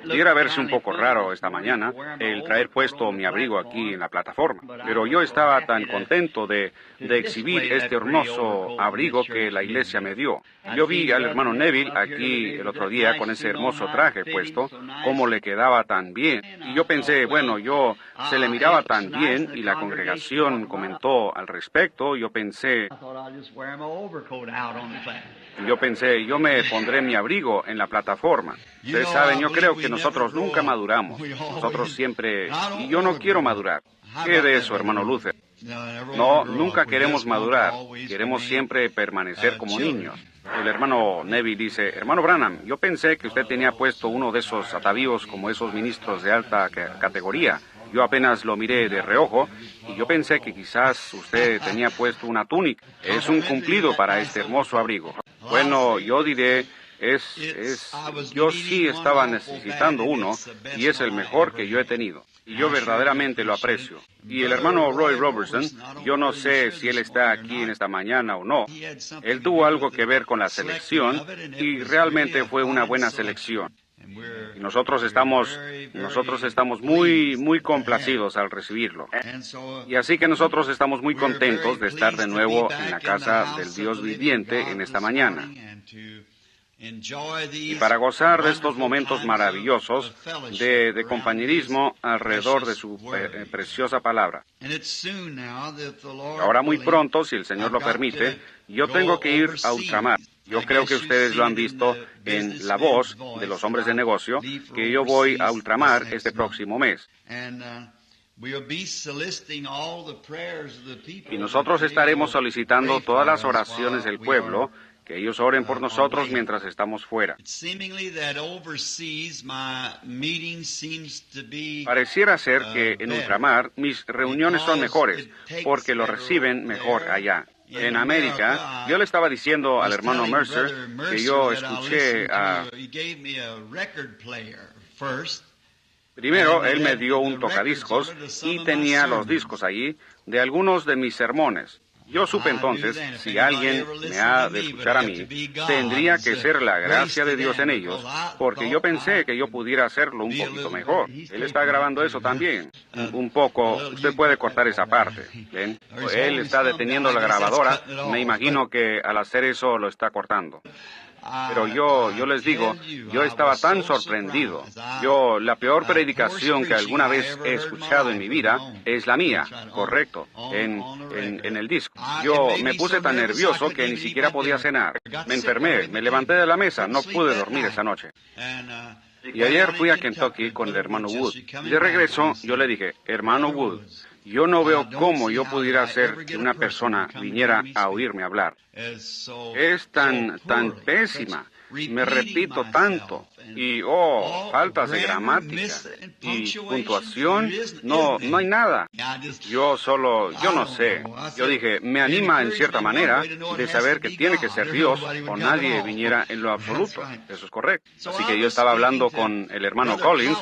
Pudiera verse un poco raro esta mañana el traer puesto mi abrigo aquí en la plataforma, pero yo estaba tan contento de exhibir este hermoso abrigo que la iglesia me dio. Yo vi al hermano Neville aquí el otro día con ese hermoso traje puesto, cómo le quedaba tan bien. Y yo pensé, bueno, se le miraba tan bien y la congregación comentó al respecto. Yo pensé, yo me pondré mi abrigo en la plataforma. Ustedes saben, yo creo que nosotros nunca maduramos. Nosotros siempre... Y yo no quiero madurar. ¿Qué de eso, hermano Luther? No, nunca queremos madurar. Queremos siempre permanecer como niños. El hermano Neville dice, hermano Branham, yo pensé que usted tenía puesto uno de esos atavíos como esos ministros de alta categoría. Yo apenas lo miré de reojo y yo pensé que quizás usted tenía puesto una túnica. Es un cumplido para este hermoso abrigo. Bueno, yo diré, yo sí estaba necesitando uno y es el mejor que yo he tenido. Y yo verdaderamente lo aprecio. Y el hermano Roy Robertson, yo no sé si él está aquí en esta mañana o no. Él tuvo algo que ver con la selección y realmente fue una buena selección. Y nosotros estamos muy, muy complacidos al recibirlo. Y así que nosotros estamos muy contentos de estar de nuevo en la casa del Dios viviente en esta mañana. Y para gozar de estos momentos maravillosos de compañerismo alrededor de su preciosa palabra. Ahora muy pronto, si el Señor lo permite, yo tengo que ir a ultramar. Yo creo que ustedes lo han visto en La Voz de los Hombres de Negocio, que yo voy a ultramar este próximo mes. Y nosotros estaremos solicitando todas las oraciones del pueblo, que ellos oren por nosotros mientras estamos fuera. Pareciera ser que en ultramar mis reuniones son mejores, porque lo reciben mejor allá. En América, yo le estaba diciendo al hermano Mercer que yo escuché a... Primero, él me dio un tocadiscos y tenía los discos allí de algunos de mis sermones. Yo supe entonces, si alguien me ha de escuchar a mí, tendría que ser la gracia de Dios en ellos, porque yo pensé que yo pudiera hacerlo un poquito mejor. Él está grabando eso también. Un poco, usted puede cortar esa parte, ¿ven? Él está deteniendo la grabadora, me imagino que al hacer eso lo está cortando. Pero yo les digo, yo estaba tan sorprendido. La peor predicación que alguna vez he escuchado en mi vida es la mía, correcto, en el disco. Yo me puse tan nervioso que ni siquiera podía cenar. Me enfermé, me levanté de la mesa, no pude dormir esa noche. Y ayer fui a Kentucky con el hermano Wood. Y de regreso yo le dije, hermano Wood, yo no veo cómo yo pudiera hacer que una persona viniera a oírme hablar. Es tan pésima. Me repito tanto. Y, faltas de gramática. Y puntuación, no hay nada. Yo no sé. Yo dije, me anima en cierta manera de saber que tiene que ser Dios o nadie viniera en lo absoluto. Eso es correcto. Así que yo estaba hablando con el hermano Collins.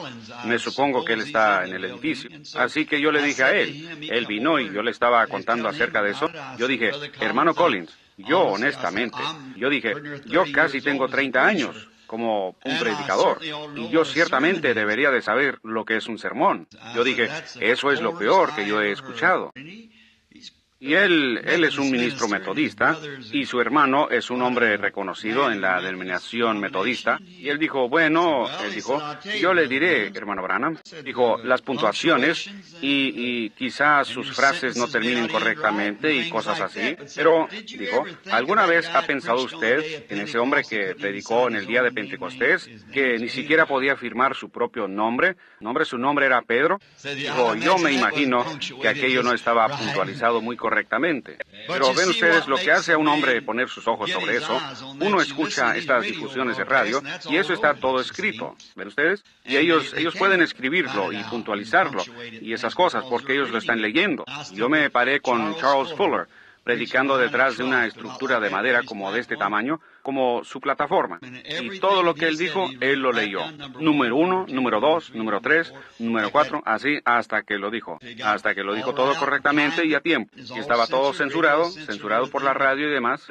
Me supongo que él está en el edificio. Así que yo le dije a él vino y yo le estaba contando acerca de eso. Yo dije, hermano Collins, yo honestamente, yo casi tengo 30 años como un predicador, y yo ciertamente debería de saber lo que es un sermón. Yo dije, eso es lo peor que yo he escuchado. Y él es un ministro metodista, y su hermano es un hombre reconocido en la denominación metodista. Y él dijo, yo le diré, hermano Branham, dijo, las puntuaciones, y quizás sus frases no terminen correctamente y cosas así. Pero, dijo, ¿alguna vez ha pensado usted en ese hombre que predicó en el día de Pentecostés, que ni siquiera podía firmar su propio nombre? Su nombre era Pedro. Dijo, yo me imagino que aquello no estaba puntualizado muy correctamente. Pero ven ustedes lo que hace a un hombre poner sus ojos sobre eso. Uno escucha estas difusiones de radio y eso está todo escrito. ¿Ven ustedes? Y ellos pueden escribirlo y puntualizarlo y esas cosas porque ellos lo están leyendo. Yo me paré con Charles Fuller predicando detrás de una estructura de madera como de este tamaño, como su plataforma. Y todo lo que él dijo, él lo leyó. Número 1, número 2, número 3, número 4, así hasta que lo dijo. Hasta que lo dijo todo correctamente y a tiempo. Y estaba todo censurado por la radio y demás.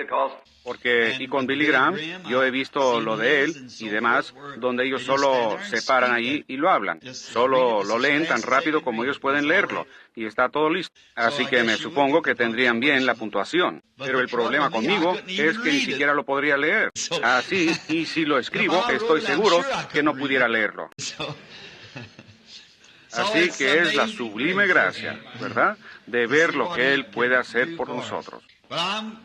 Y con Billy Graham, yo he visto lo de él y demás, donde ellos solo se paran ahí y lo hablan. Solo lo leen tan rápido como ellos pueden leerlo. Y está todo listo. Así que me supongo que tendrían bien la puntuación. Pero el problema conmigo es que ni siquiera lo podría leer. Así, y si lo escribo, estoy seguro que no pudiera leerlo. Así que es la sublime gracia, ¿verdad?, de ver lo que Él puede hacer por nosotros.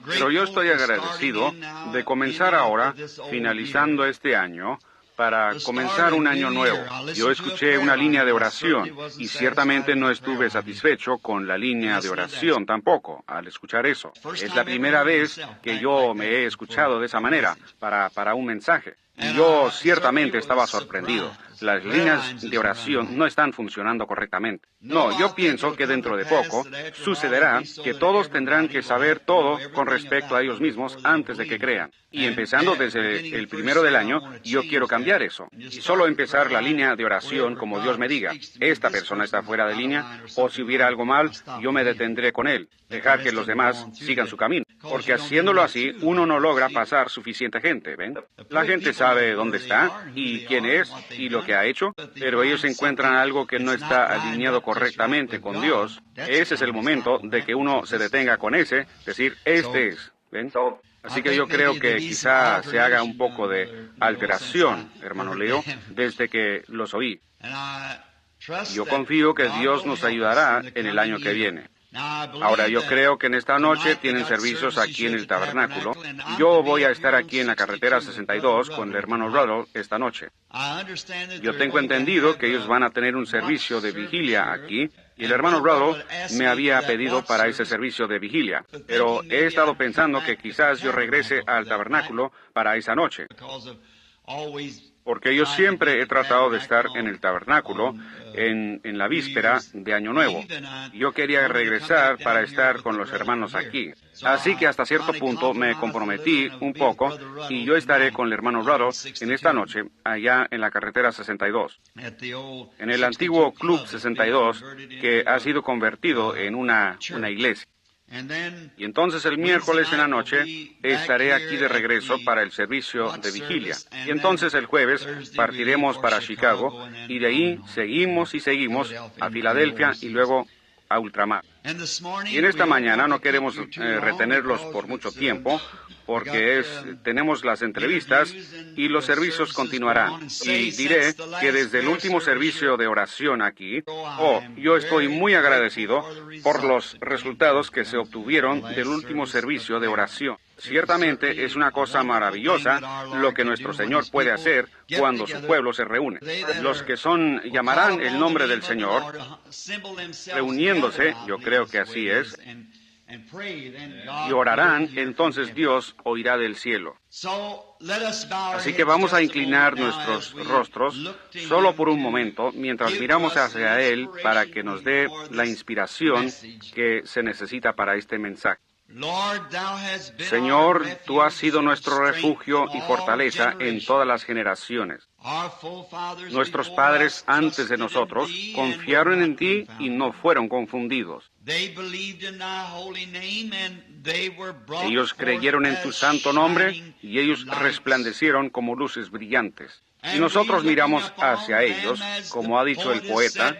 Pero yo estoy agradecido de comenzar ahora, finalizando este año, para comenzar un año nuevo. Yo escuché una línea de oración y ciertamente no estuve satisfecho con la línea de oración tampoco al escuchar eso. Es la primera vez que yo me he escuchado de esa manera para un mensaje. Y yo ciertamente estaba sorprendido. Las líneas de oración no están funcionando correctamente. No, yo pienso que dentro de poco sucederá que todos tendrán que saber todo con respecto a ellos mismos antes de que crean. Y empezando desde el primero del año, yo quiero cambiar eso. Y solo empezar la línea de oración como Dios me diga. Esta persona está fuera de línea, o si hubiera algo mal, yo me detendré con él. Dejar que los demás sigan su camino. Porque haciéndolo así, uno no logra pasar suficiente gente, ¿ven? La gente sabe dónde está y quién es y lo que ha hecho, pero ellos encuentran algo que no está alineado correctamente con Dios. Ese es el momento de que uno se detenga con ese, decir, este es, ¿ven? Así que yo creo que quizá se haga un poco de alteración, hermano Leo, desde que los oí. Yo confío que Dios nos ayudará en el año que viene. Ahora, yo creo que en esta noche tienen servicios aquí en el tabernáculo. Yo voy a estar aquí en la carretera 62 con el hermano Ruddle esta noche. Yo tengo entendido que ellos van a tener un servicio de vigilia aquí, y el hermano Ruddle me había pedido para ese servicio de vigilia. Pero he estado pensando que quizás yo regrese al tabernáculo para esa noche. Porque yo siempre he tratado de estar en el tabernáculo en la víspera de Año Nuevo. Yo quería regresar para estar con los hermanos aquí. Así que hasta cierto punto me comprometí un poco y yo estaré con el hermano Ruddle en esta noche allá en la carretera 62, en el antiguo Club 62 que ha sido convertido en una iglesia. Y entonces el miércoles en la noche estaré aquí de regreso para el servicio de vigilia. Y entonces el jueves partiremos para Chicago y de ahí seguimos a Filadelfia y luego a ultramar. Y en esta mañana no queremos retenerlos por mucho tiempo, porque tenemos las entrevistas y los servicios continuarán. Y diré que desde el último servicio de oración aquí, yo estoy muy agradecido por los resultados que se obtuvieron del último servicio de oración. Ciertamente es una cosa maravillosa lo que nuestro Señor puede hacer cuando su pueblo se reúne. Los que llamarán el nombre del Señor, reuniéndose, yo creo que así es, y orarán, entonces Dios oirá del cielo. Así que vamos a inclinar nuestros rostros solo por un momento mientras miramos hacia Él para que nos dé la inspiración que se necesita para este mensaje. Señor, tú has sido nuestro refugio y fortaleza en todas las generaciones. Nuestros padres antes de nosotros confiaron en ti y no fueron confundidos. Ellos creyeron en tu santo nombre y ellos resplandecieron como luces brillantes. Y nosotros miramos hacia ellos, como ha dicho el poeta,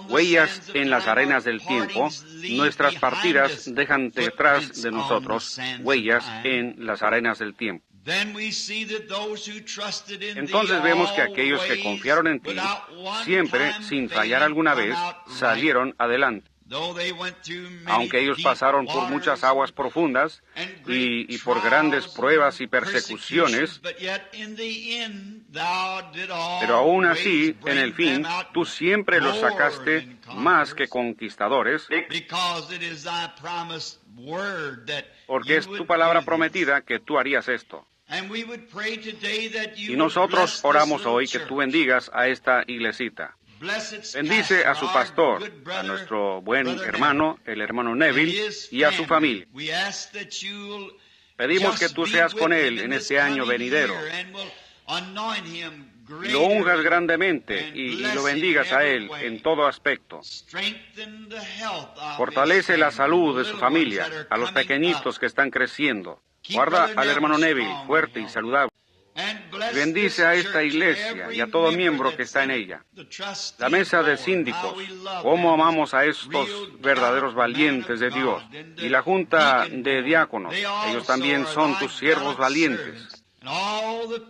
huellas en las arenas del tiempo, nuestras partidas dejan detrás de nosotros huellas en las arenas del tiempo. Entonces vemos que aquellos que confiaron en ti, siempre, sin fallar alguna vez, salieron adelante. Aunque ellos pasaron por muchas aguas profundas y por grandes pruebas y persecuciones, pero aún así, en el fin, tú siempre los sacaste más que conquistadores, porque es tu palabra prometida que tú harías esto. Y nosotros oramos hoy que tú bendigas a esta iglesita. Bendice a su pastor, a nuestro buen hermano, el hermano Neville, y a su familia. Pedimos que tú seas con él en este año venidero. Y lo unjas grandemente y lo bendigas a él en todo aspecto. Fortalece la salud de su familia, a los pequeñitos que están creciendo. Guarda al hermano Neville fuerte y saludable. Bendice a esta iglesia y a todo miembro que está en ella. La mesa de síndicos, cómo amamos a estos verdaderos valientes de Dios. Y la junta de diáconos, ellos también son tus siervos valientes.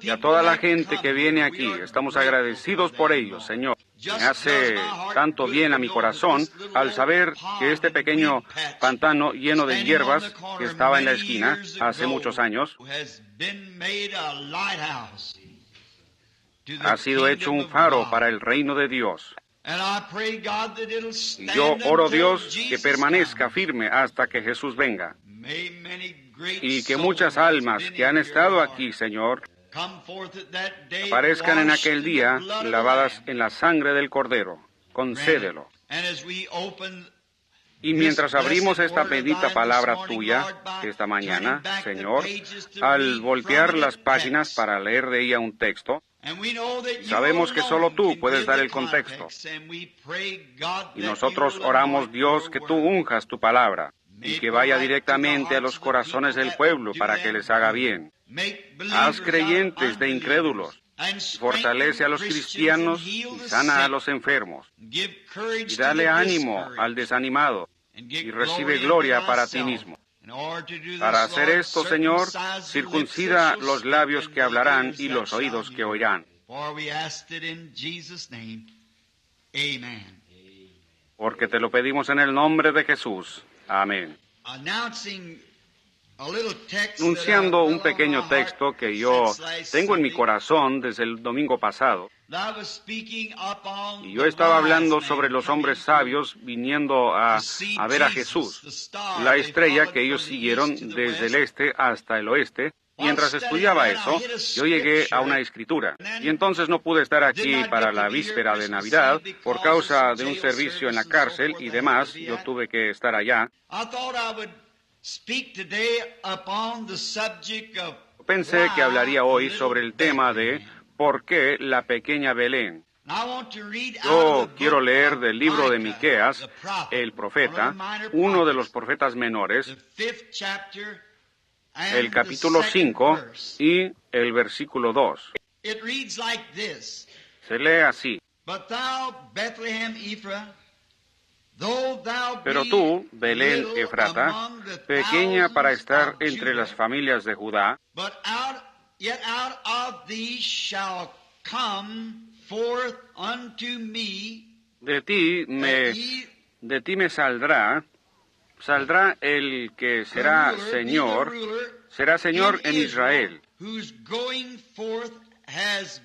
Y a toda la gente que viene aquí, estamos agradecidos por ellos, Señor. Me hace tanto bien a mi corazón al saber que este pequeño pantano lleno de hierbas que estaba en la esquina hace muchos años ha sido hecho un faro para el reino de Dios. Y yo oro, Dios, que permanezca firme hasta que Jesús venga. Y que muchas almas que han estado aquí, Señor, aparezcan en aquel día lavadas en la sangre del Cordero. Concédelo. Y mientras abrimos esta bendita palabra tuya esta mañana, Señor, al voltear las páginas para leer de ella un texto, sabemos que solo tú puedes dar el contexto. Y nosotros oramos, Dios, que tú unjas tu palabra y que vaya directamente a los corazones del pueblo para que les haga bien. Haz creyentes de incrédulos. Fortalece a los cristianos y sana a los enfermos. Y dale ánimo al desanimado y recibe gloria para ti mismo. Para hacer esto, Señor, circuncida los labios que hablarán y los oídos que oirán. Porque te lo pedimos en el nombre de Jesús. Amén. Anunciando un pequeño texto que yo tengo en mi corazón desde el domingo pasado. Y yo estaba hablando sobre los hombres sabios viniendo a ver a Jesús, la estrella que ellos siguieron desde el este hasta el oeste. Mientras estudiaba eso, yo llegué a una escritura. Y entonces no pude estar aquí para la víspera de Navidad por causa de un servicio en la cárcel y demás. Yo tuve que estar allá. Pensé que hablaría hoy sobre el tema de ¿por qué la pequeña Belén? Yo quiero leer del libro de Miqueas, el profeta, uno de los profetas menores, el capítulo 5 y el versículo 2. Se lee así. Pero tú, Belén Efrata, pequeña para estar entre las familias de Judá, de ti me saldrá el que será Señor en Israel,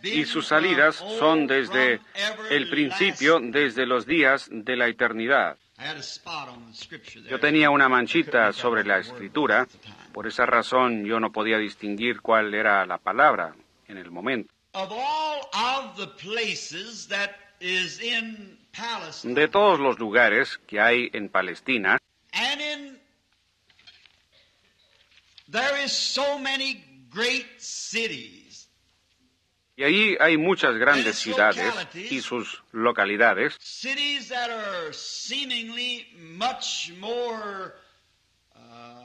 y sus salidas son desde el principio, desde los días de la eternidad. Yo tenía una manchita sobre la escritura, por esa razón yo no podía distinguir cuál era la palabra en el momento. De todos los lugares que hay en Palestina, y allí hay muchas grandes ciudades y sus localidades,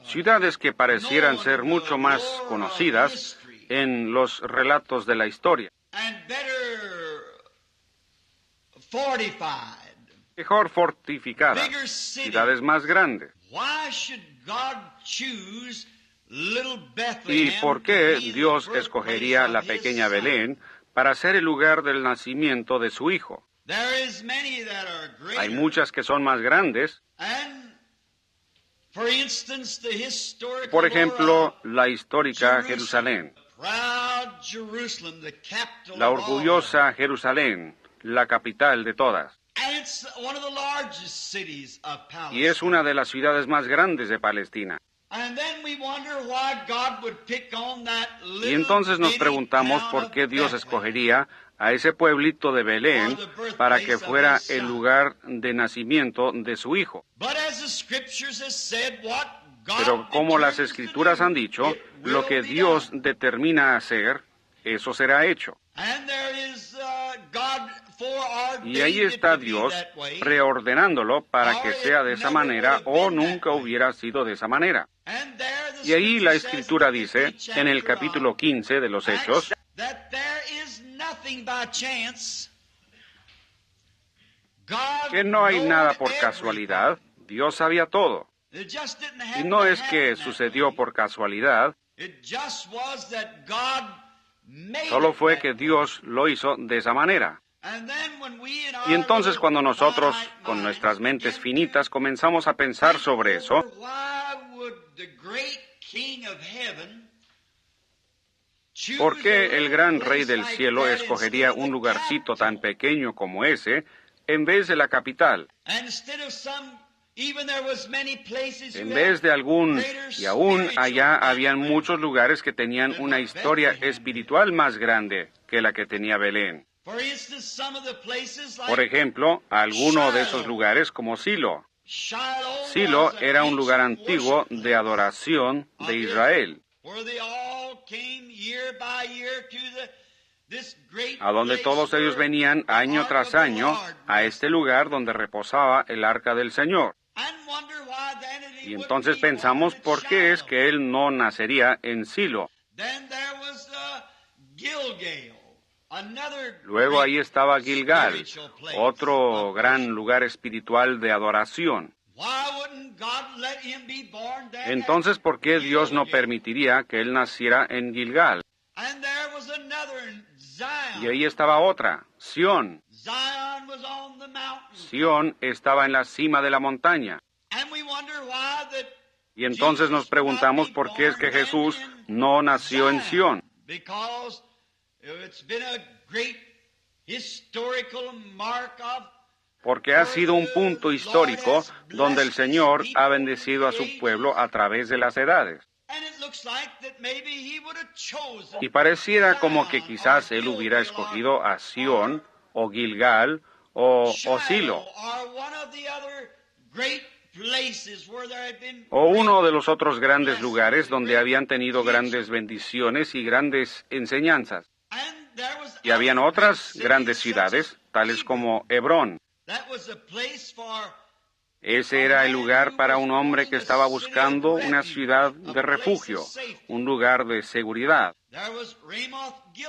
ciudades que parecieran ser mucho más conocidas en los relatos de la historia, mejor fortificadas, ciudades más grandes. ¿Y por qué Dios escogería la pequeña Belén para ser el lugar del nacimiento de su Hijo? Hay muchas que son más grandes. Por ejemplo, la histórica Jerusalén, la orgullosa Jerusalén, la capital de todas. Y es una de las ciudades más grandes de Palestina. Y entonces nos preguntamos por qué Dios escogería a ese pueblito de Belén para que fuera el lugar de nacimiento de su Hijo. Pero como las Escrituras han dicho, lo que Dios determina hacer, eso será hecho. Y ahí está Dios preordenándolo para que sea de esa manera o nunca hubiera sido de esa manera. Y ahí la Escritura dice, en el capítulo 15 de los Hechos, que no hay nada por casualidad, Dios sabía todo. Y no es que sucedió por casualidad, solo fue que Dios lo hizo de esa manera. Y entonces cuando nosotros, con nuestras mentes finitas, comenzamos a pensar sobre eso, ¿por qué el gran Rey del cielo escogería un lugarcito tan pequeño como ese en vez de la capital? En vez de y aún allá habían muchos lugares que tenían una historia espiritual más grande que la que tenía Belén. Por ejemplo, alguno de esos lugares como Silo. Silo era un lugar antiguo de adoración de Israel, a donde todos ellos venían año tras año a este lugar donde reposaba el arca del Señor. Y entonces pensamos, ¿por qué es que él no nacería en Silo? Luego ahí estaba Gilgal, otro gran lugar espiritual de adoración. Entonces, ¿por qué Dios no permitiría que él naciera en Gilgal? Y ahí estaba otra, Sión. Sión estaba en la cima de la montaña. Y entonces nos preguntamos por qué es que Jesús no nació en Sión. Porque ha sido un punto histórico donde el Señor ha bendecido a su pueblo a través de las edades. Y pareciera como que quizás él hubiera escogido a Sión, o Gilgal, o Silo, o uno de los otros grandes lugares donde habían tenido grandes bendiciones y grandes enseñanzas. Y habían otras grandes ciudades, tales como Hebrón. Ese era el lugar para un hombre que estaba buscando una ciudad de refugio, un lugar de seguridad.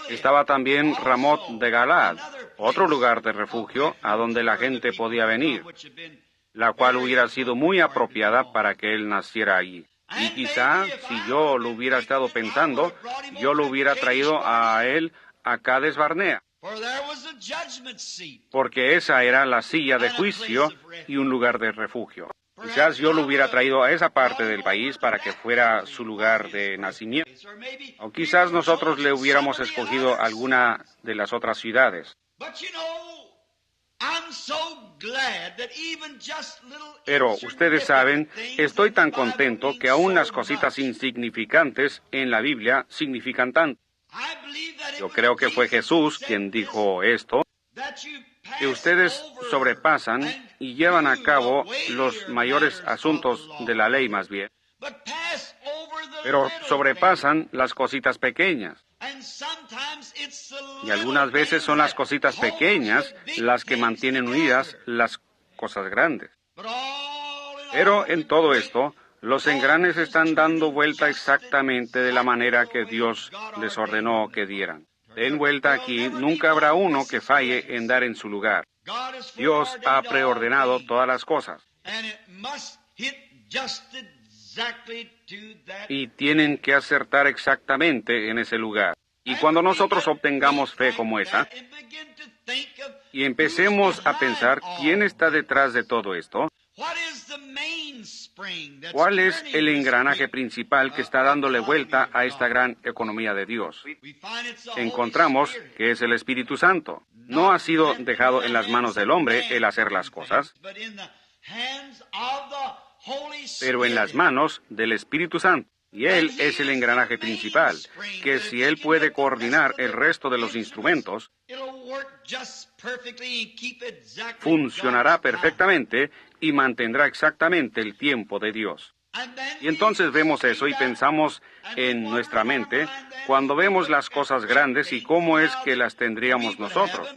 Estaba también Ramot de Galad, otro lugar de refugio a donde la gente podía venir, la cual hubiera sido muy apropiada para que él naciera allí. Y quizá, si yo lo hubiera estado pensando, yo lo hubiera traído a él a Cades Barnea, porque esa era la silla de juicio y un lugar de refugio. Quizás yo lo hubiera traído a esa parte del país para que fuera su lugar de nacimiento. O quizás nosotros le hubiéramos escogido alguna de las otras ciudades. Pero ustedes saben, estoy tan contento que aún las cositas insignificantes en la Biblia significan tanto. Yo creo que fue Jesús quien dijo esto, que ustedes sobrepasan y llevan a cabo los mayores asuntos de la ley más bien, pero sobrepasan las cositas pequeñas. Y algunas veces son las cositas pequeñas las que mantienen unidas las cosas grandes. Pero en todo esto, los engranes están dando vuelta exactamente de la manera que Dios les ordenó que dieran. Den vuelta aquí, nunca habrá uno que falle en dar en su lugar. Dios ha preordenado todas las cosas. Y tienen que acertar exactamente en ese lugar. Y cuando nosotros obtengamos fe como esa, y empecemos a pensar quién está detrás de todo esto, ¿cuál es el engranaje principal que está dándole vuelta a esta gran economía de Dios? Encontramos que es el Espíritu Santo. No ha sido dejado en las manos del hombre el hacer las cosas, pero en las manos del Espíritu Santo. Y Él es el engranaje principal, que si Él puede coordinar el resto de los instrumentos, funcionará perfectamente y mantendrá exactamente el tiempo de Dios. Y entonces vemos eso y pensamos en nuestra mente cuando vemos las cosas grandes y cómo es que las tendríamos nosotros.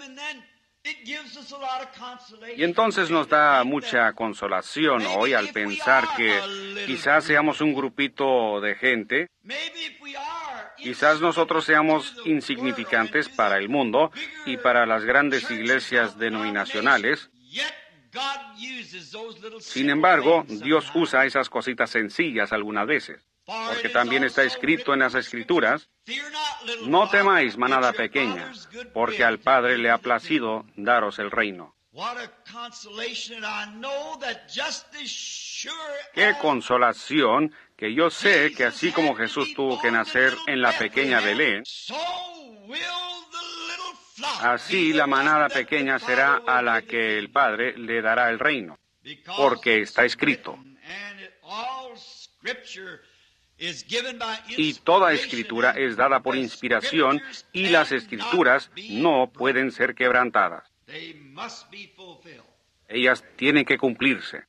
Y entonces nos da mucha consolación hoy al pensar que quizás seamos un grupito de gente, quizás nosotros seamos insignificantes para el mundo y para las grandes iglesias denominacionales. Sin embargo, Dios usa esas cositas sencillas algunas veces, porque también está escrito en las Escrituras: no temáis, manada pequeña, porque al Padre le ha placido daros el reino. ¡Qué consolación! Que yo sé que así como Jesús tuvo que nacer en la pequeña Belén, así la manada pequeña será a la que el Padre le dará el reino, porque está escrito. Y toda escritura es dada por inspiración, y las escrituras no pueden ser quebrantadas. Ellas tienen que cumplirse.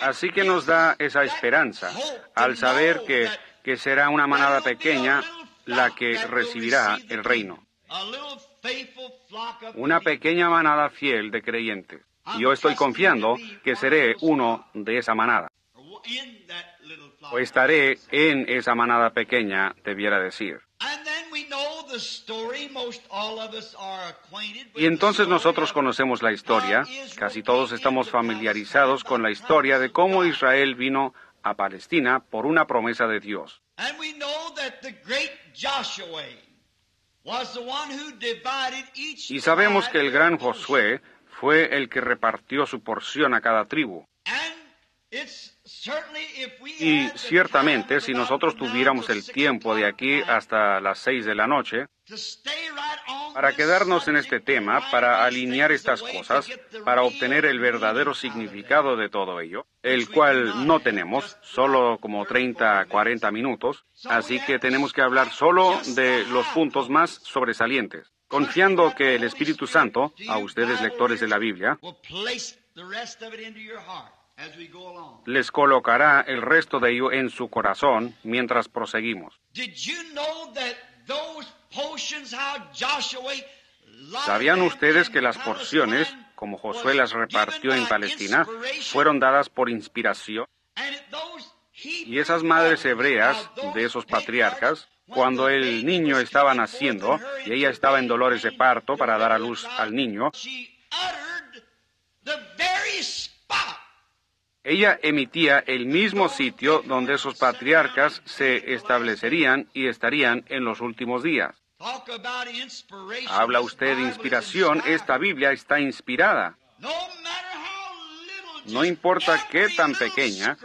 Así que nos da esa esperanza al saber que será una manada pequeña la que recibirá el reino. Una pequeña manada fiel de creyentes. Y yo estoy confiando que seré uno de esa manada. O estaré en esa manada pequeña, debiera decir. Y entonces nosotros conocemos la historia. Casi todos estamos familiarizados con la historia de cómo Israel vino a Palestina por una promesa de Dios. Y sabemos que el gran Josué fue el que repartió su porción a cada tribu. Y ciertamente, si nosotros tuviéramos el tiempo de aquí hasta las 6 de la noche, para quedarnos en este tema, para alinear estas cosas, para obtener el verdadero significado de todo ello, el cual no tenemos, solo como 30, 40 minutos, así que tenemos que hablar solo de los puntos más sobresalientes, confiando que el Espíritu Santo, a ustedes lectores de la Biblia, les colocará el resto de ello en su corazón mientras proseguimos. ¿Sabían ustedes que las porciones, como Josué las repartió en Palestina, fueron dadas por inspiración? Y esas madres hebreas de esos patriarcas, cuando el niño estaba naciendo y ella estaba en dolores de parto para dar a luz al niño, ella emitía el mismo sitio donde esos patriarcas se establecerían y estarían en los últimos días. Habla usted de inspiración, esta Biblia está inspirada. No importa qué tan pequeña,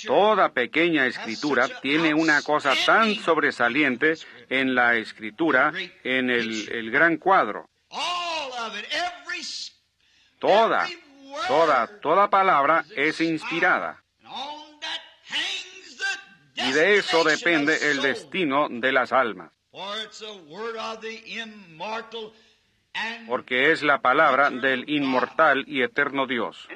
toda pequeña escritura tiene una cosa tan sobresaliente en la escritura, en el gran cuadro. Toda palabra es inspirada. Y de eso depende el destino de las almas. Porque es la palabra del inmortal y eterno Dios.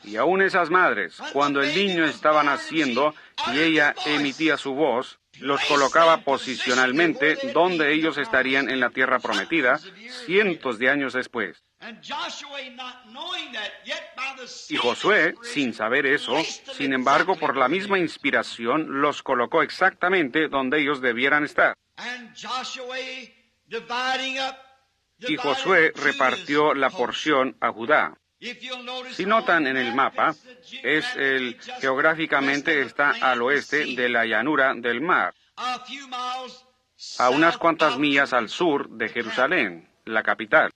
Y aún esas madres, cuando el niño estaba naciendo y ella emitía su voz, los colocaba posicionalmente donde ellos estarían en la tierra prometida cientos de años después. Y Josué, sin saber eso, sin embargo, por la misma inspiración, los colocó exactamente donde ellos debieran estar. Y Josué repartió la porción a Judá. Si notan en el mapa, geográficamente está al oeste de la llanura del mar, a unas cuantas millas al sur de Jerusalén, la capital.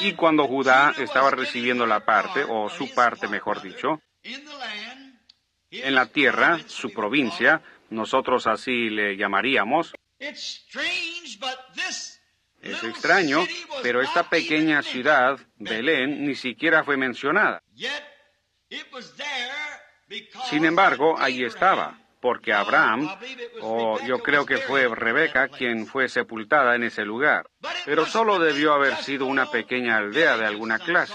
Y cuando Judá estaba recibiendo la parte, o su parte mejor dicho, en la tierra, su provincia, nosotros así le llamaríamos. Es extraño, pero esta pequeña ciudad, Belén, ni siquiera fue mencionada. Sin embargo, allí estaba, porque Abraham, o yo creo que fue Rebeca, quien fue sepultada en ese lugar. Pero solo debió haber sido una pequeña aldea de alguna clase,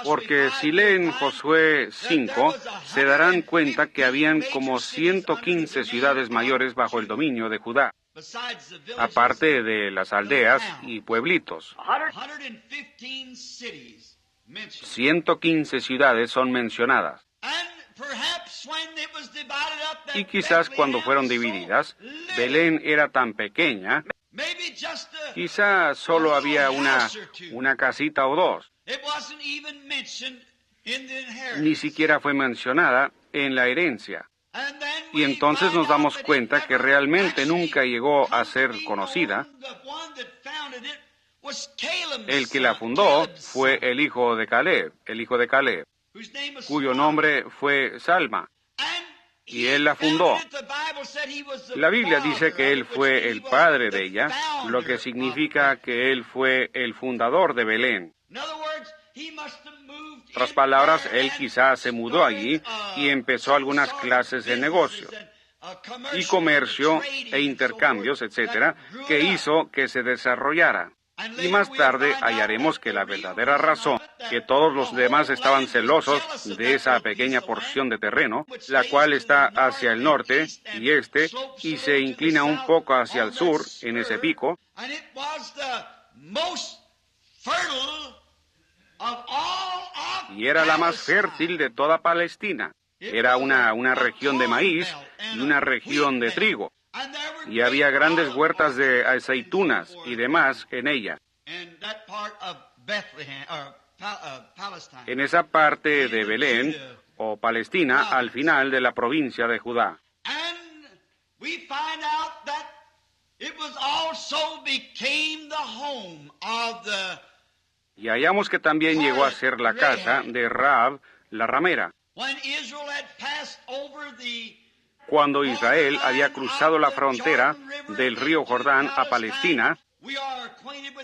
porque si leen Josué 5, se darán cuenta que habían como 115 ciudades mayores bajo el dominio de Judá, aparte de las aldeas y pueblitos. 115 ciudades son mencionadas. Y quizás cuando fueron divididas, Belén era tan pequeña, quizá solo había una casita o dos. Ni siquiera fue mencionada en la herencia. Y entonces nos damos cuenta que realmente nunca llegó a ser conocida. El que la fundó fue el hijo de Caleb, cuyo nombre fue Salma. Y él la fundó. La Biblia dice que él fue el padre de ella, lo que significa que él fue el fundador de Belén. En otras palabras, él quizás se mudó allí y empezó algunas clases de negocio y comercio e intercambios, etcétera, que hizo que se desarrollara. Y más tarde hallaremos que la verdadera razón, que todos los demás estaban celosos de esa pequeña porción de terreno, la cual está hacia el norte y este, y se inclina un poco hacia el sur, en ese pico, y era la más fértil de toda Palestina. Era una región de maíz y una región de trigo. Y había grandes huertas de aceitunas y demás en ella. En esa parte de Belén, o Palestina, al final de la provincia de Judá. Y hallamos que también llegó a ser la casa de Rahab, la ramera. Cuando Israel había cruzado la frontera del río Jordán a Palestina,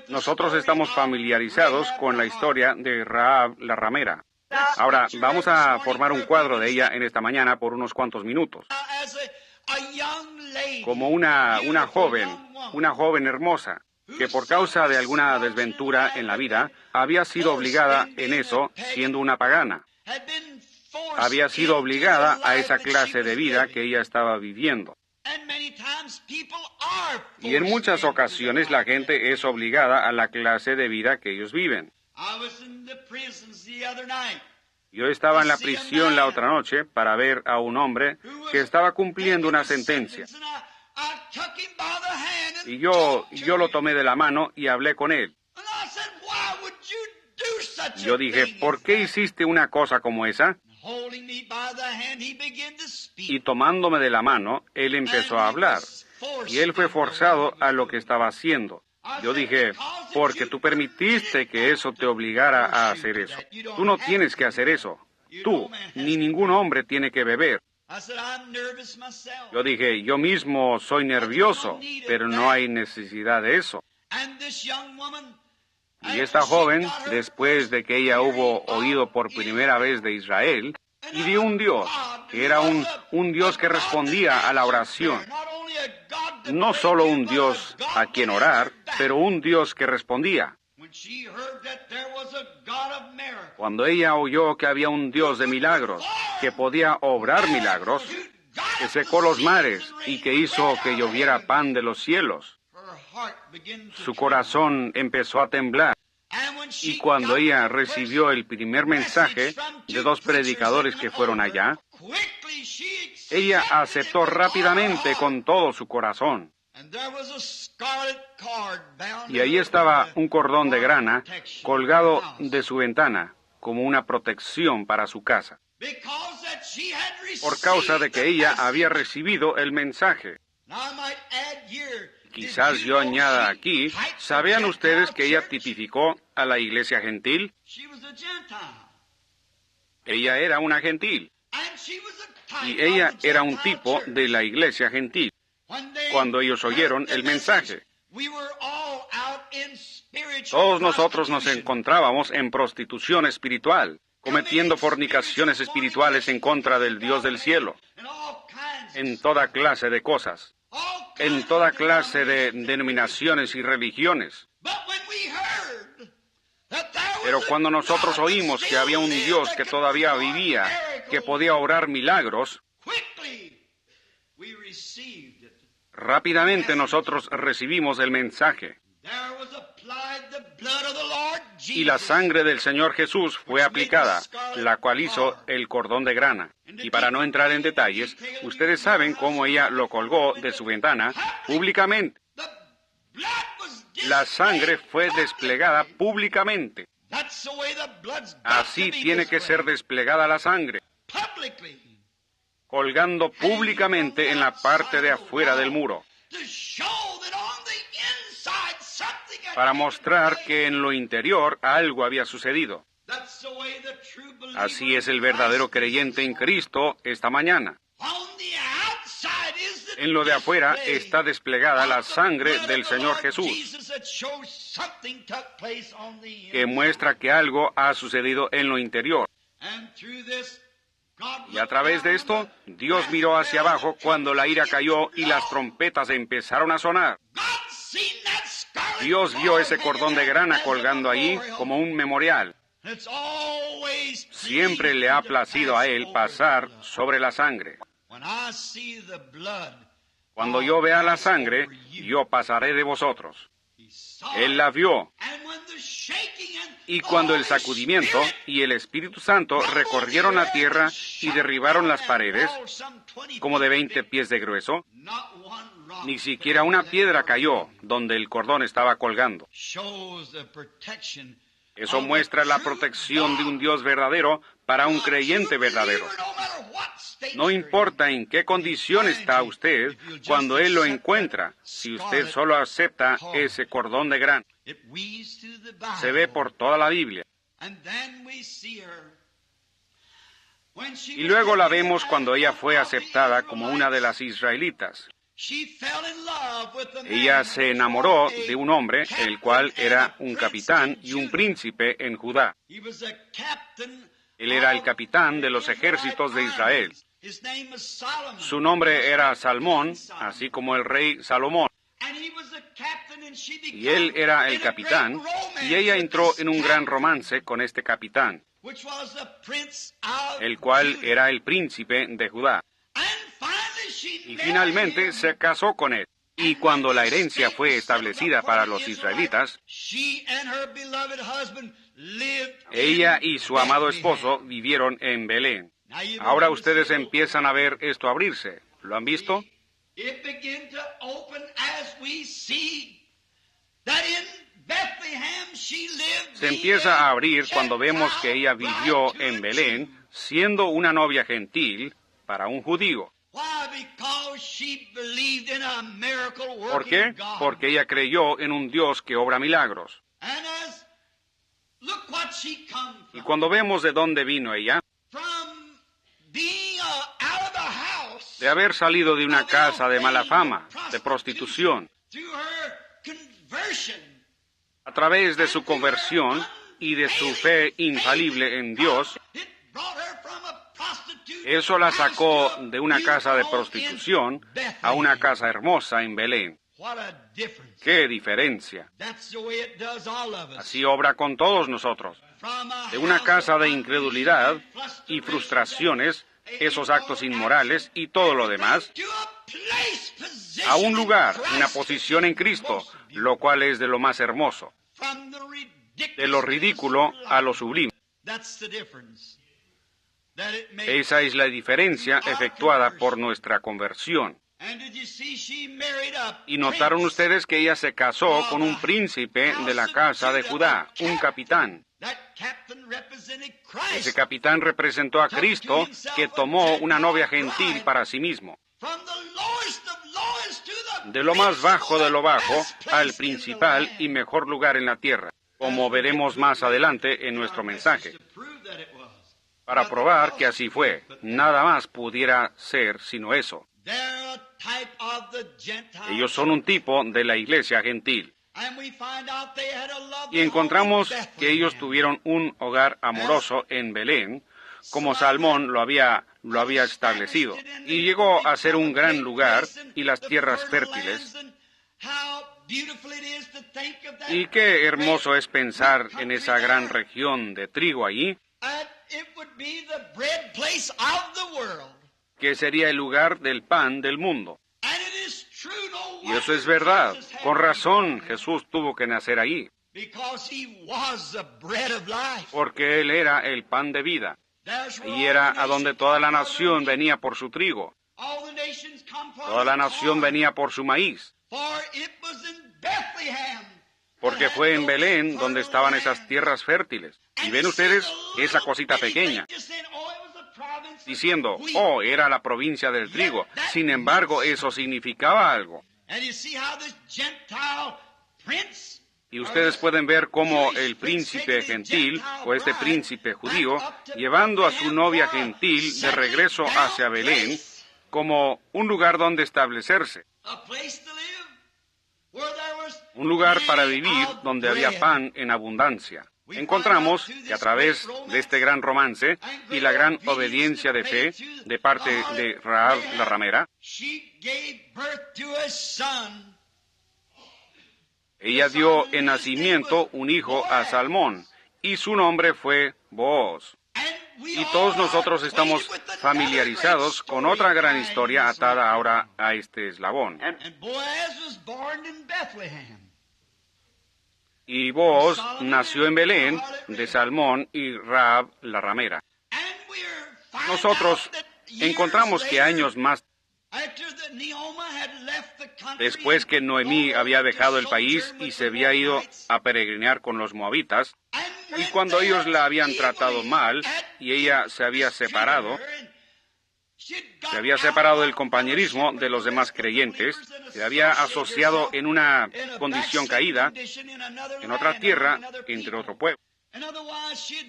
nosotros estamos familiarizados con la historia de Rahab la ramera. Ahora, vamos a formar un cuadro de ella en esta mañana por unos cuantos minutos. Como una joven hermosa, que por causa de alguna desventura en la vida, había sido obligada en eso, siendo una pagana. Había sido obligada a esa clase de vida que ella estaba viviendo. Y en muchas ocasiones la gente es obligada a la clase de vida que ellos viven. Yo estaba en la prisión la otra noche para ver a un hombre que estaba cumpliendo una sentencia. Y yo lo tomé de la mano y hablé con él. Yo dije, ¿por qué hiciste una cosa como esa? Y tomándome de la mano, él empezó a hablar. Y él fue forzado a lo que estaba haciendo. Yo dije, porque tú permitiste que eso te obligara a hacer eso. Tú no tienes que hacer eso. Tú, ni ningún hombre tiene que beber. Yo dije, yo mismo soy nervioso, pero no hay necesidad de eso. Y esta joven, después de que ella hubo oído por primera vez de Israel, y de un Dios, que era un Dios que respondía a la oración. No solo un Dios a quien orar, pero un Dios que respondía. Cuando ella oyó que había un Dios de milagros, que podía obrar milagros, que secó los mares y que hizo que lloviera pan de los cielos, su corazón empezó a temblar. Y cuando ella recibió el primer mensaje de dos predicadores que fueron allá, ella aceptó rápidamente con todo su corazón. Y ahí estaba un cordón de grana colgado de su ventana como una protección para su casa, por causa de que ella había recibido el mensaje. Quizás yo añada aquí, ¿sabían ustedes que ella tipificó a la iglesia gentil? Ella era una gentil. Y ella era un tipo de la iglesia gentil. Cuando ellos oyeron el mensaje, todos nosotros nos encontrábamos en prostitución espiritual, cometiendo fornicaciones espirituales en contra del Dios del cielo, en toda clase de cosas. en toda clase de denominaciones y religiones. Pero cuando nosotros oímos que había un Dios que todavía vivía, que podía obrar milagros, rápidamente nosotros recibimos el mensaje. Y la sangre del Señor Jesús fue aplicada, la cual hizo el cordón de grana. Y para no entrar en detalles, ustedes saben cómo ella lo colgó de su ventana públicamente. La sangre fue desplegada públicamente. Así tiene que ser desplegada la sangre, colgando públicamente en la parte de afuera del muro, para mostrar que en lo interior algo había sucedido. Así es el verdadero creyente en Cristo esta mañana. En lo de afuera está desplegada la sangre del Señor Jesús, que muestra que algo ha sucedido en lo interior. Y a través de esto, Dios miró hacia abajo cuando la ira cayó y las trompetas empezaron a sonar. Dios vio ese cordón de grana colgando allí como un memorial. Siempre le ha placido a Él pasar sobre la sangre. Cuando yo vea la sangre, yo pasaré de vosotros. Él la vio. Y cuando el sacudimiento y el Espíritu Santo recorrieron la tierra y derribaron las paredes, como de 20 pies de grueso, ni siquiera una piedra cayó donde el cordón estaba colgando. Eso muestra la protección de un Dios verdadero para un creyente verdadero. No importa en qué condición está usted cuando Él lo encuentra, si usted solo acepta ese cordón de grana. Se ve por toda la Biblia. Y luego la vemos cuando ella fue aceptada como una de las israelitas. Ella se enamoró de un hombre, el cual era un capitán y un príncipe en Judá. Él era el capitán de los ejércitos de Israel. Su nombre era Salmón, así como el rey Salomón. Y él era el capitán, y ella entró en un gran romance con este capitán, el cual era el príncipe de Judá. Y finalmente se casó con él. Y cuando la herencia fue establecida para los israelitas, ella y su amado esposo vivieron en Belén. Ahora ustedes empiezan a ver esto abrirse. ¿Lo han visto? Se empieza a abrir cuando vemos que ella vivió en Belén, siendo una novia gentil para un judío. ¿Por qué? Porque ella creyó en un Dios que obra milagros. Y cuando vemos de dónde vino ella, de haber salido de una casa de mala fama, de prostitución, a través de su conversión y de su fe infalible en Dios, eso la sacó de una casa de prostitución a una casa hermosa en Belén. ¡Qué diferencia! Así obra con todos nosotros. De una casa de incredulidad y frustraciones, esos actos inmorales y todo lo demás, a un lugar, una posición en Cristo, lo cual es de lo más hermoso, de lo ridículo a lo sublime. Esa es la diferencia efectuada por nuestra conversión. Y notaron ustedes que ella se casó con un príncipe de la casa de Judá, un capitán. Ese capitán representó a Cristo, que tomó una novia gentil para sí mismo. De lo más bajo de lo bajo al principal y mejor lugar en la tierra, como veremos más adelante en nuestro mensaje. Para probar que así fue, nada más pudiera ser sino eso. Ellos son un tipo de la iglesia gentil. Y encontramos que ellos tuvieron un hogar amoroso en Belén, como Salmón lo había establecido. Y llegó a ser un gran lugar y las tierras fértiles. Y qué hermoso es pensar en esa gran región de trigo allí, que sería el lugar del pan del mundo. Y eso es verdad. Con razón Jesús tuvo que nacer ahí, porque Él era el pan de vida. Y era a donde toda la nación venía por su trigo. Toda la nación venía por su maíz. Porque fue en Belén donde estaban esas tierras fértiles. Y ven ustedes esa cosita pequeña, diciendo, oh, era la provincia del trigo. Sin embargo, eso significaba algo. Y ustedes pueden ver cómo el príncipe gentil, o este príncipe judío, llevando a su novia gentil de regreso hacia Belén, como un lugar donde establecerse. Un lugar para vivir donde había pan en abundancia. Encontramos que a través de este gran romance y la gran obediencia de fe de parte de Rahab la ramera, ella dio en nacimiento un hijo a Salmón, y su nombre fue Booz. Y todos nosotros estamos familiarizados con otra gran historia atada ahora a este eslabón. Y Booz nació en Belén de Salmón y Rahab la ramera. Nosotros encontramos que años más después que Noemí había dejado el país y se había ido a peregrinar con los moabitas, y cuando ellos la habían tratado mal y ella se había separado del compañerismo de los demás creyentes, se había asociado en una condición caída, en otra tierra, entre otro pueblo.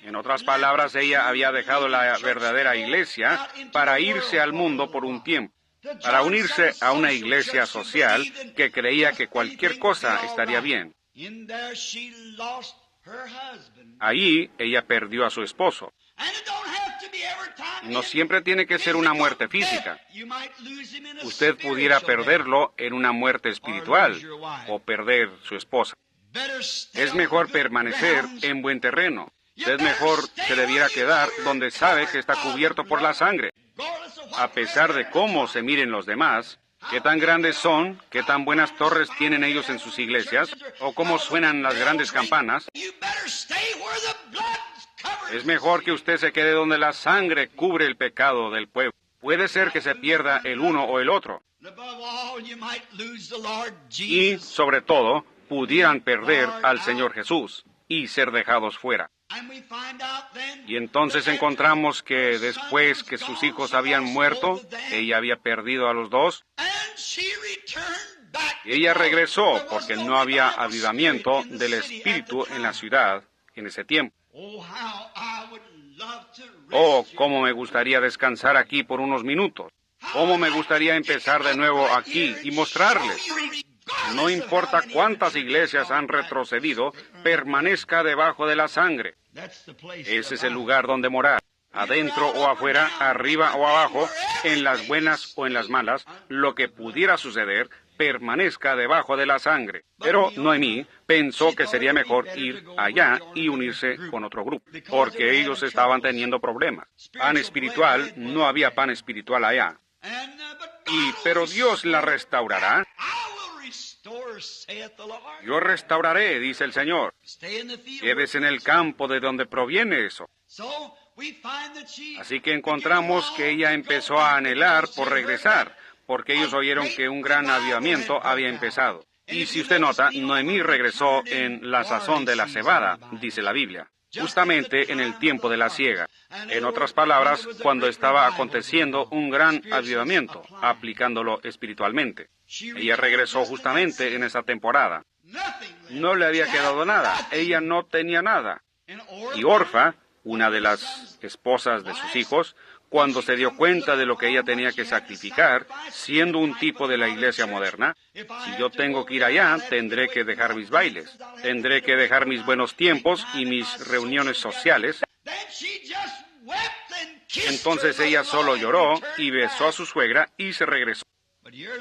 En otras palabras, ella había dejado la verdadera iglesia para irse al mundo por un tiempo, para unirse a una iglesia social que creía que cualquier cosa estaría bien. Allí ella perdió a su esposo. No siempre tiene que ser una muerte física. Usted pudiera perderlo en una muerte espiritual o perder su esposa. Es mejor permanecer en buen terreno. Es mejor se debiera quedar donde sabe que está cubierto por la sangre. A pesar de cómo se miren los demás, qué tan grandes son, qué tan buenas torres tienen ellos en sus iglesias, o cómo suenan las grandes campanas, es mejor que usted se quede donde la sangre cubre el pecado del pueblo. Puede ser que se pierda el uno o el otro. Y, sobre todo, pudieran perder al Señor Jesús y ser dejados fuera. Y entonces encontramos que después que sus hijos habían muerto, ella había perdido a los dos, y ella regresó porque no había avivamiento del Espíritu en la ciudad en ese tiempo. Oh, cómo me gustaría descansar aquí por unos minutos. Cómo me gustaría empezar de nuevo aquí y mostrarles. No importa cuántas iglesias han retrocedido, permanezca debajo de la sangre. Ese es el lugar donde morar. Adentro o afuera, arriba o abajo, en las buenas o en las malas, lo que pudiera suceder, permanezca debajo de la sangre. Pero Noemí pensó que sería mejor ir allá y unirse con otro grupo, porque ellos estaban teniendo problemas. Pan espiritual, no había pan espiritual allá. Pero Dios la restaurará. Yo restauraré, dice el Señor. Quédese en el campo de donde proviene eso. Así que encontramos que ella empezó a anhelar por regresar, porque ellos oyeron que un gran avivamiento había empezado. Y si usted nota, Noemí regresó en la sazón de la cebada, dice la Biblia, justamente en el tiempo de la siega. En otras palabras, cuando estaba aconteciendo un gran avivamiento, aplicándolo espiritualmente. Ella regresó justamente en esa temporada. No le había quedado nada, ella no tenía nada. Y Orfa, una de las esposas de sus hijos, cuando se dio cuenta de lo que ella tenía que sacrificar, siendo un tipo de la iglesia moderna, si yo tengo que ir allá, tendré que dejar mis bailes, tendré que dejar mis buenos tiempos y mis reuniones sociales. Entonces ella solo lloró y besó a su suegra y se regresó.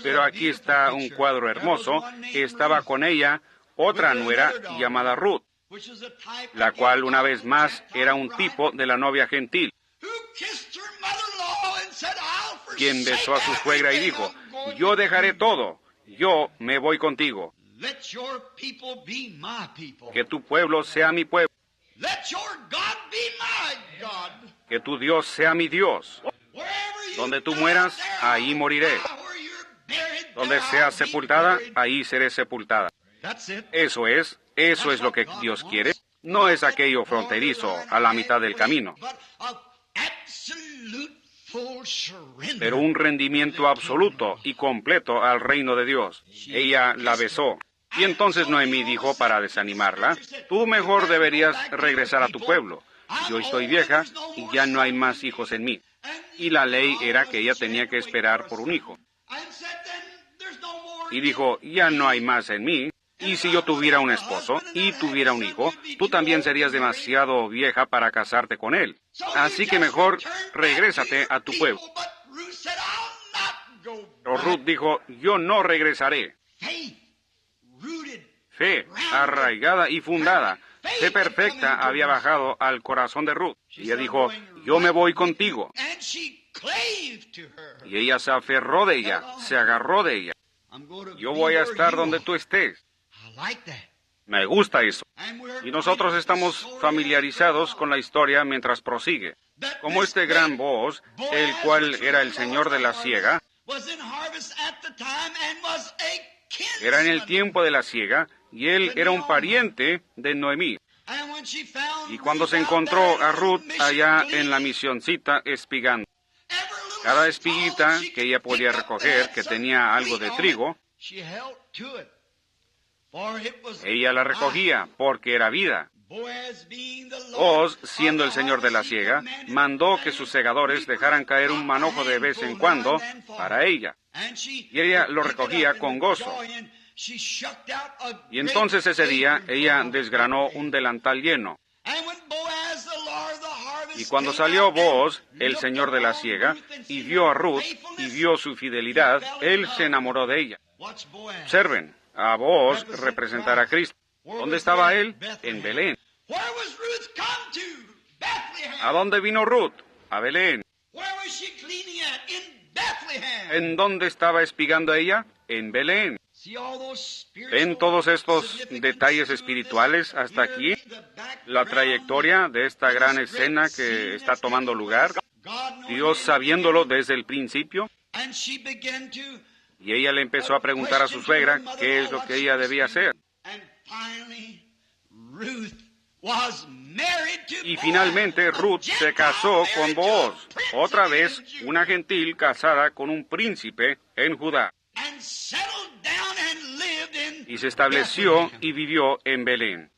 Pero aquí está un cuadro hermoso que estaba con ella, otra nuera llamada Ruth, la cual una vez más era un tipo de la novia gentil, quien besó a su suegra y dijo, yo dejaré todo, yo me voy contigo. Que tu pueblo sea mi pueblo. Que tu Dios sea mi Dios. Donde tú mueras, ahí moriré. Donde seas sepultada, ahí seré sepultada. Eso es lo que Dios quiere. No es aquello fronterizo a la mitad del camino, pero un rendimiento absoluto y completo al reino de Dios. Ella la besó. Y entonces Noemí dijo para desanimarla, tú mejor deberías regresar a tu pueblo. Yo estoy vieja y ya no hay más hijos en mí. Y la ley era que ella tenía que esperar por un hijo. Y dijo, ya no hay más en mí. Y si yo tuviera un esposo y tuviera un hijo, tú también serías demasiado vieja para casarte con él. Así que mejor regrésate a tu pueblo. Pero Ruth dijo, yo no regresaré. Fe, arraigada y fundada, fe perfecta había bajado al corazón de Ruth. Y ella dijo, yo me voy contigo. Y ella se aferró de ella, se agarró de ella. Yo voy a estar donde tú estés. Me gusta eso. Y nosotros estamos familiarizados con la historia mientras prosigue. Como este gran Booz, el cual era el señor de la siega, era en el tiempo de la siega, y él era un pariente de Noemí. Y cuando se encontró a Ruth allá en la misioncita espigando, cada espiguita que ella podía recoger, que tenía algo de trigo, ella la recogía porque era vida. Booz, siendo el señor de la siega, mandó que sus segadores dejaran caer un manojo de vez en cuando para ella. Y ella lo recogía con gozo. Y entonces ese día ella desgranó un delantal lleno. Y cuando salió Booz, el señor de la siega, y vio a Ruth y vio su fidelidad, él se enamoró de ella. Observen, a Booz representará a Cristo. ¿Dónde estaba él? En Belén. ¿A dónde vino Ruth? A Belén. ¿En dónde estaba espigando ella? En Belén. ¿Ven todos estos detalles espirituales hasta aquí? La trayectoria de esta gran escena que está tomando lugar. Dios sabiéndolo desde el principio. Y ella le empezó a preguntar a su suegra qué es lo que ella debía hacer. Y finalmente Ruth se casó con Booz, otra vez una gentil casada con un príncipe en Judá. Y se estableció y vivió en Belén.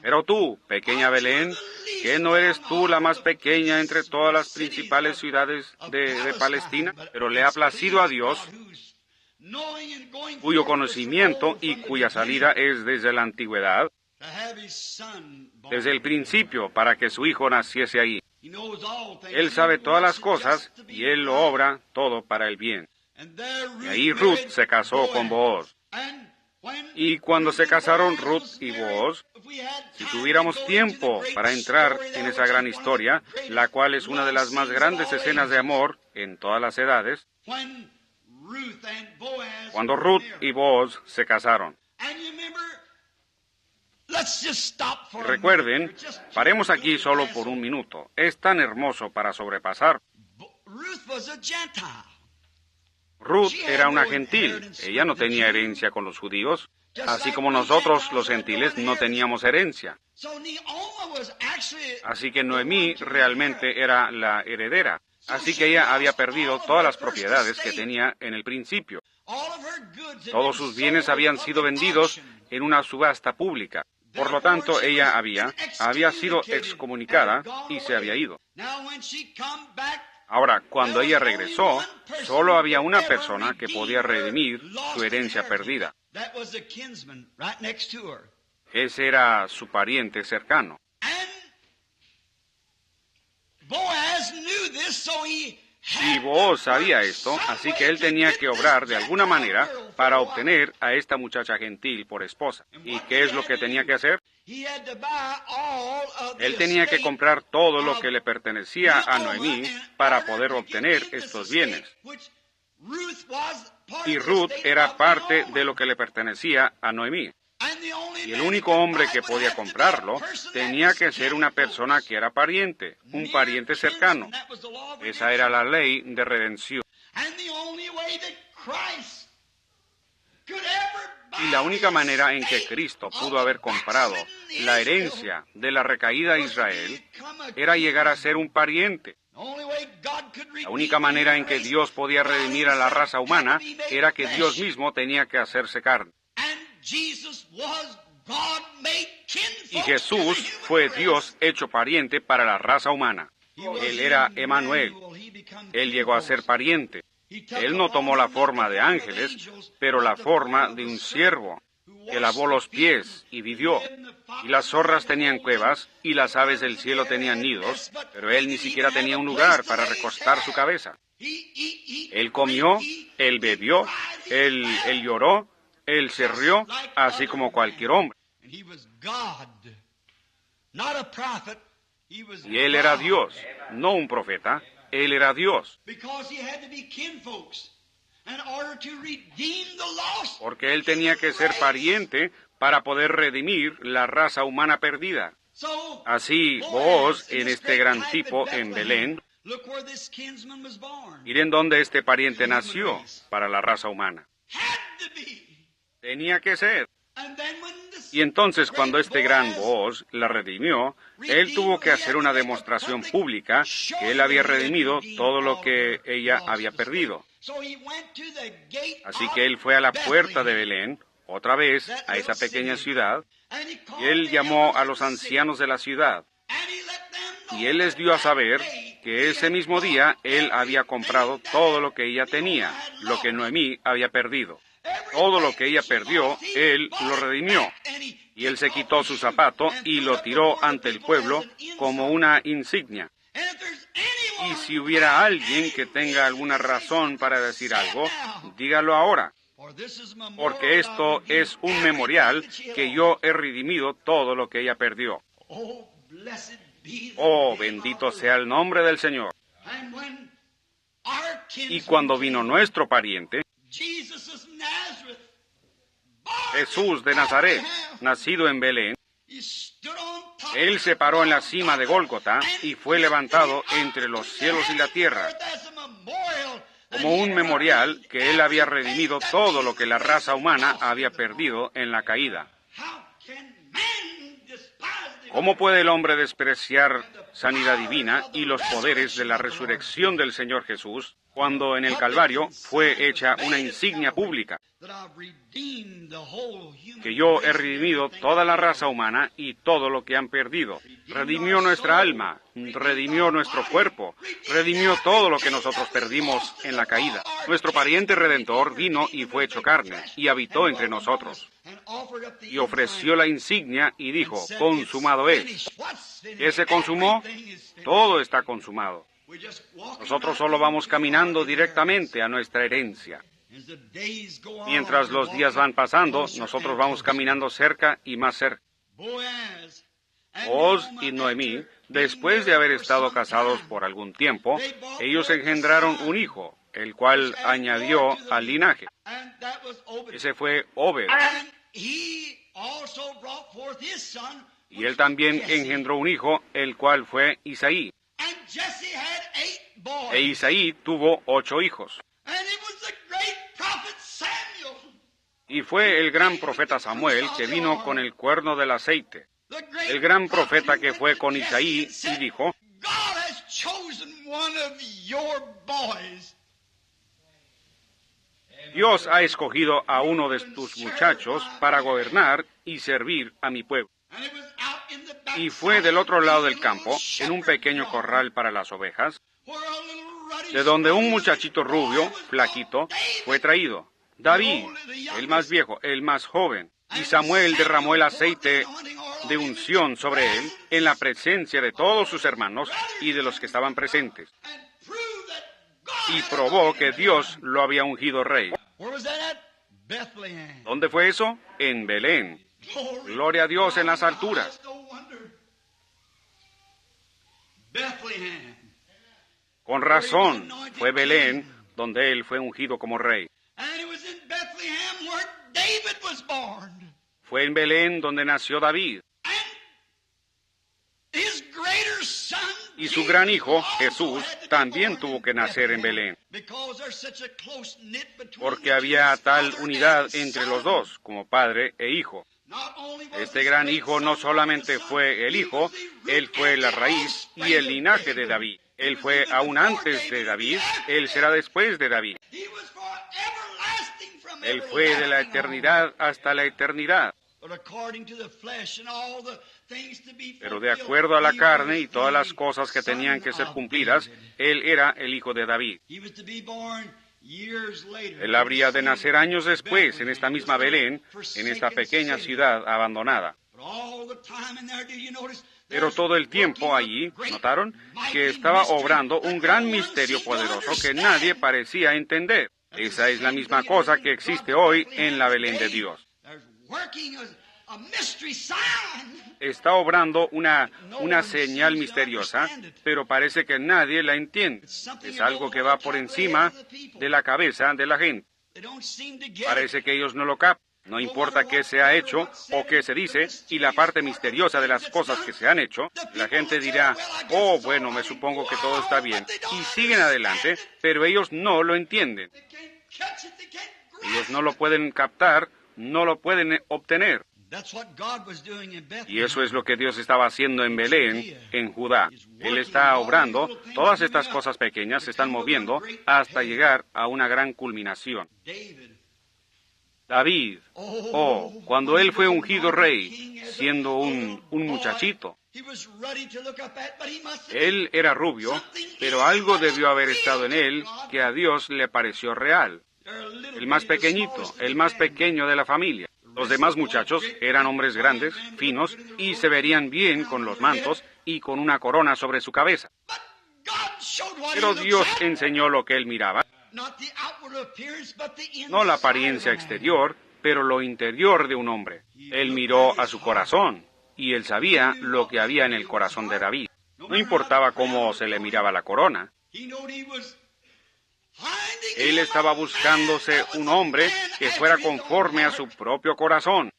Pero tú, pequeña Belén, ¿qué no eres tú la más pequeña entre todas las principales ciudades de Palestina? Pero le ha placido a Dios, cuyo conocimiento y cuya salida es desde la antigüedad, desde el principio, para que su hijo naciese ahí. Él sabe todas las cosas y Él lo obra todo para el bien. Y ahí Ruth se casó con Booz. Y cuando se casaron Ruth y Booz, si tuviéramos tiempo para entrar en esa gran historia, la cual es una de las más grandes escenas de amor en todas las edades, cuando Ruth y Booz se casaron. Recuerden, paremos aquí solo por un minuto. Es tan hermoso para sobrepasar. Ruth era una gentil. Ella no tenía herencia con los judíos, así como nosotros, los gentiles, no teníamos herencia. Así que Noemí realmente era la heredera. Así que ella había perdido todas las propiedades que tenía en el principio. Todos sus bienes habían sido vendidos en una subasta pública. Por lo tanto, ella había sido excomunicada y se había ido. Ahora, cuando ella regresó, solo había una persona que podía redimir su herencia perdida. Ese era su pariente cercano. Y Booz sabía esto, así que él tenía que obrar de alguna manera para obtener a esta muchacha gentil por esposa. ¿Y qué es lo que tenía que hacer? Él tenía que comprar todo lo que le pertenecía a Noemí para poder obtener estos bienes. Y Ruth era parte de lo que le pertenecía a Noemí. Y el único hombre que podía comprarlo tenía que ser una persona que era pariente, un pariente cercano. Esa era la ley de redención. Y la única manera en que Cristo pudo haber comprado la herencia de la recaída de Israel era llegar a ser un pariente. La única manera en que Dios podía redimir a la raza humana era que Dios mismo tenía que hacerse carne. Y Jesús fue Dios hecho pariente para la raza humana. Él era Emmanuel. Él llegó a ser pariente. Él no tomó la forma de ángeles, pero la forma de un siervo, que lavó los pies y vivió. Y las zorras tenían cuevas, y las aves del cielo tenían nidos, pero él ni siquiera tenía un lugar para recostar su cabeza. Él comió, él bebió, él lloró, él se rió, así como cualquier hombre. Y él era Dios, no un profeta, él era Dios. Porque él tenía que ser pariente para poder redimir la raza humana perdida. Así, Booz, en este gran tipo en Belén, miren dónde este pariente nació para la raza humana. Tenía que ser. Y entonces, cuando este gran Booz la redimió, él tuvo que hacer una demostración pública que él había redimido todo lo que ella había perdido. Así que él fue a la puerta de Belén, otra vez a esa pequeña ciudad, y él llamó a los ancianos de la ciudad. Y él les dio a saber que ese mismo día él había comprado todo lo que ella tenía, lo que Noemí había perdido. Todo lo que ella perdió, él lo redimió. Y él se quitó su zapato y lo tiró ante el pueblo como una insignia. Y si hubiera alguien que tenga alguna razón para decir algo, dígalo ahora. Porque esto es un memorial que yo he redimido todo lo que ella perdió. Oh, bendito sea el nombre del Señor. Y cuando vino nuestro pariente, Jesús de Nazaret, nacido en Belén, él se paró en la cima de Gólgota y fue levantado entre los cielos y la tierra, como un memorial que él había redimido todo lo que la raza humana había perdido en la caída. ¿Cómo puede el hombre despreciar sanidad divina y los poderes de la resurrección del Señor Jesús, cuando en el Calvario fue hecha una insignia pública? Que yo he redimido toda la raza humana y todo lo que han perdido. Redimió nuestra alma, redimió nuestro cuerpo, redimió todo lo que nosotros perdimos en la caída. Nuestro pariente redentor vino y fue hecho carne y habitó entre nosotros. Y ofreció la insignia y dijo, consumado es. ¿Qué se consumó? Todo está consumado. Nosotros solo vamos caminando directamente a nuestra herencia. Mientras los días van pasando, nosotros vamos caminando cerca y más cerca. Booz y Noemí, después de haber estado casados por algún tiempo, ellos engendraron un hijo, el cual añadió al linaje. Ese fue Obed. Y él también engendró un hijo, el cual fue Isaí. E Isaí tuvo 8 hijos. Y fue el gran profeta Samuel que vino con el cuerno del aceite. El gran profeta que fue con Isaí y dijo, Dios ha escogido a uno de tus muchachos para gobernar y servir a mi pueblo. Y fue del otro lado del campo, en un pequeño corral para las ovejas, de donde un muchachito rubio, flaquito, fue traído. David, el más viejo, el más joven. Y Samuel derramó el aceite de unción sobre él en la presencia de todos sus hermanos y de los que estaban presentes. Y probó que Dios lo había ungido rey. ¿Dónde fue eso? En Belén. Gloria a Dios en las alturas. Con razón, fue Belén donde él fue ungido como rey. Fue en Belén donde nació David. Y su gran hijo, Jesús, también tuvo que nacer en Belén, porque había tal unidad entre los dos, como padre e hijo. Este gran hijo no solamente fue el hijo, él fue la raíz y el linaje de David. Él fue aún antes de David, él será después de David. Él fue de la eternidad hasta la eternidad. Pero de acuerdo a la carne y todas las cosas que tenían que ser cumplidas, él era el hijo de David. Él habría de nacer años después en esta misma Belén, en esta pequeña ciudad abandonada. Pero todo el tiempo allí, ¿notaron? Que estaba obrando un gran misterio poderoso que nadie parecía entender. Esa es la misma cosa que existe hoy en la Belén de Dios. Está obrando una señal misteriosa, pero parece que nadie la entiende. Es algo que va por encima de la cabeza de la gente. Parece que ellos no lo captan. No importa qué se ha hecho o qué se dice, y la parte misteriosa de las cosas que se han hecho, la gente dirá, oh, bueno, me supongo que todo está bien, y siguen adelante, pero ellos no lo entienden. Ellos no lo pueden captar, no lo pueden obtener. Y eso es lo que Dios estaba haciendo en Belén, en Judá. Él está obrando, todas estas cosas pequeñas se están moviendo hasta llegar a una gran culminación. David, cuando él fue ungido rey, siendo un muchachito, él era rubio, pero algo debió haber estado en él que a Dios le pareció real. El más pequeñito, el más pequeño de la familia. Los demás muchachos eran hombres grandes, finos, y se verían bien con los mantos y con una corona sobre su cabeza. Pero Dios enseñó lo que él miraba. No la apariencia exterior, pero lo interior de un hombre. Él miró a su corazón, y él sabía lo que había en el corazón de David. No importaba cómo se le miraba la corona. Él estaba buscándose un hombre que fuera conforme a su propio corazón.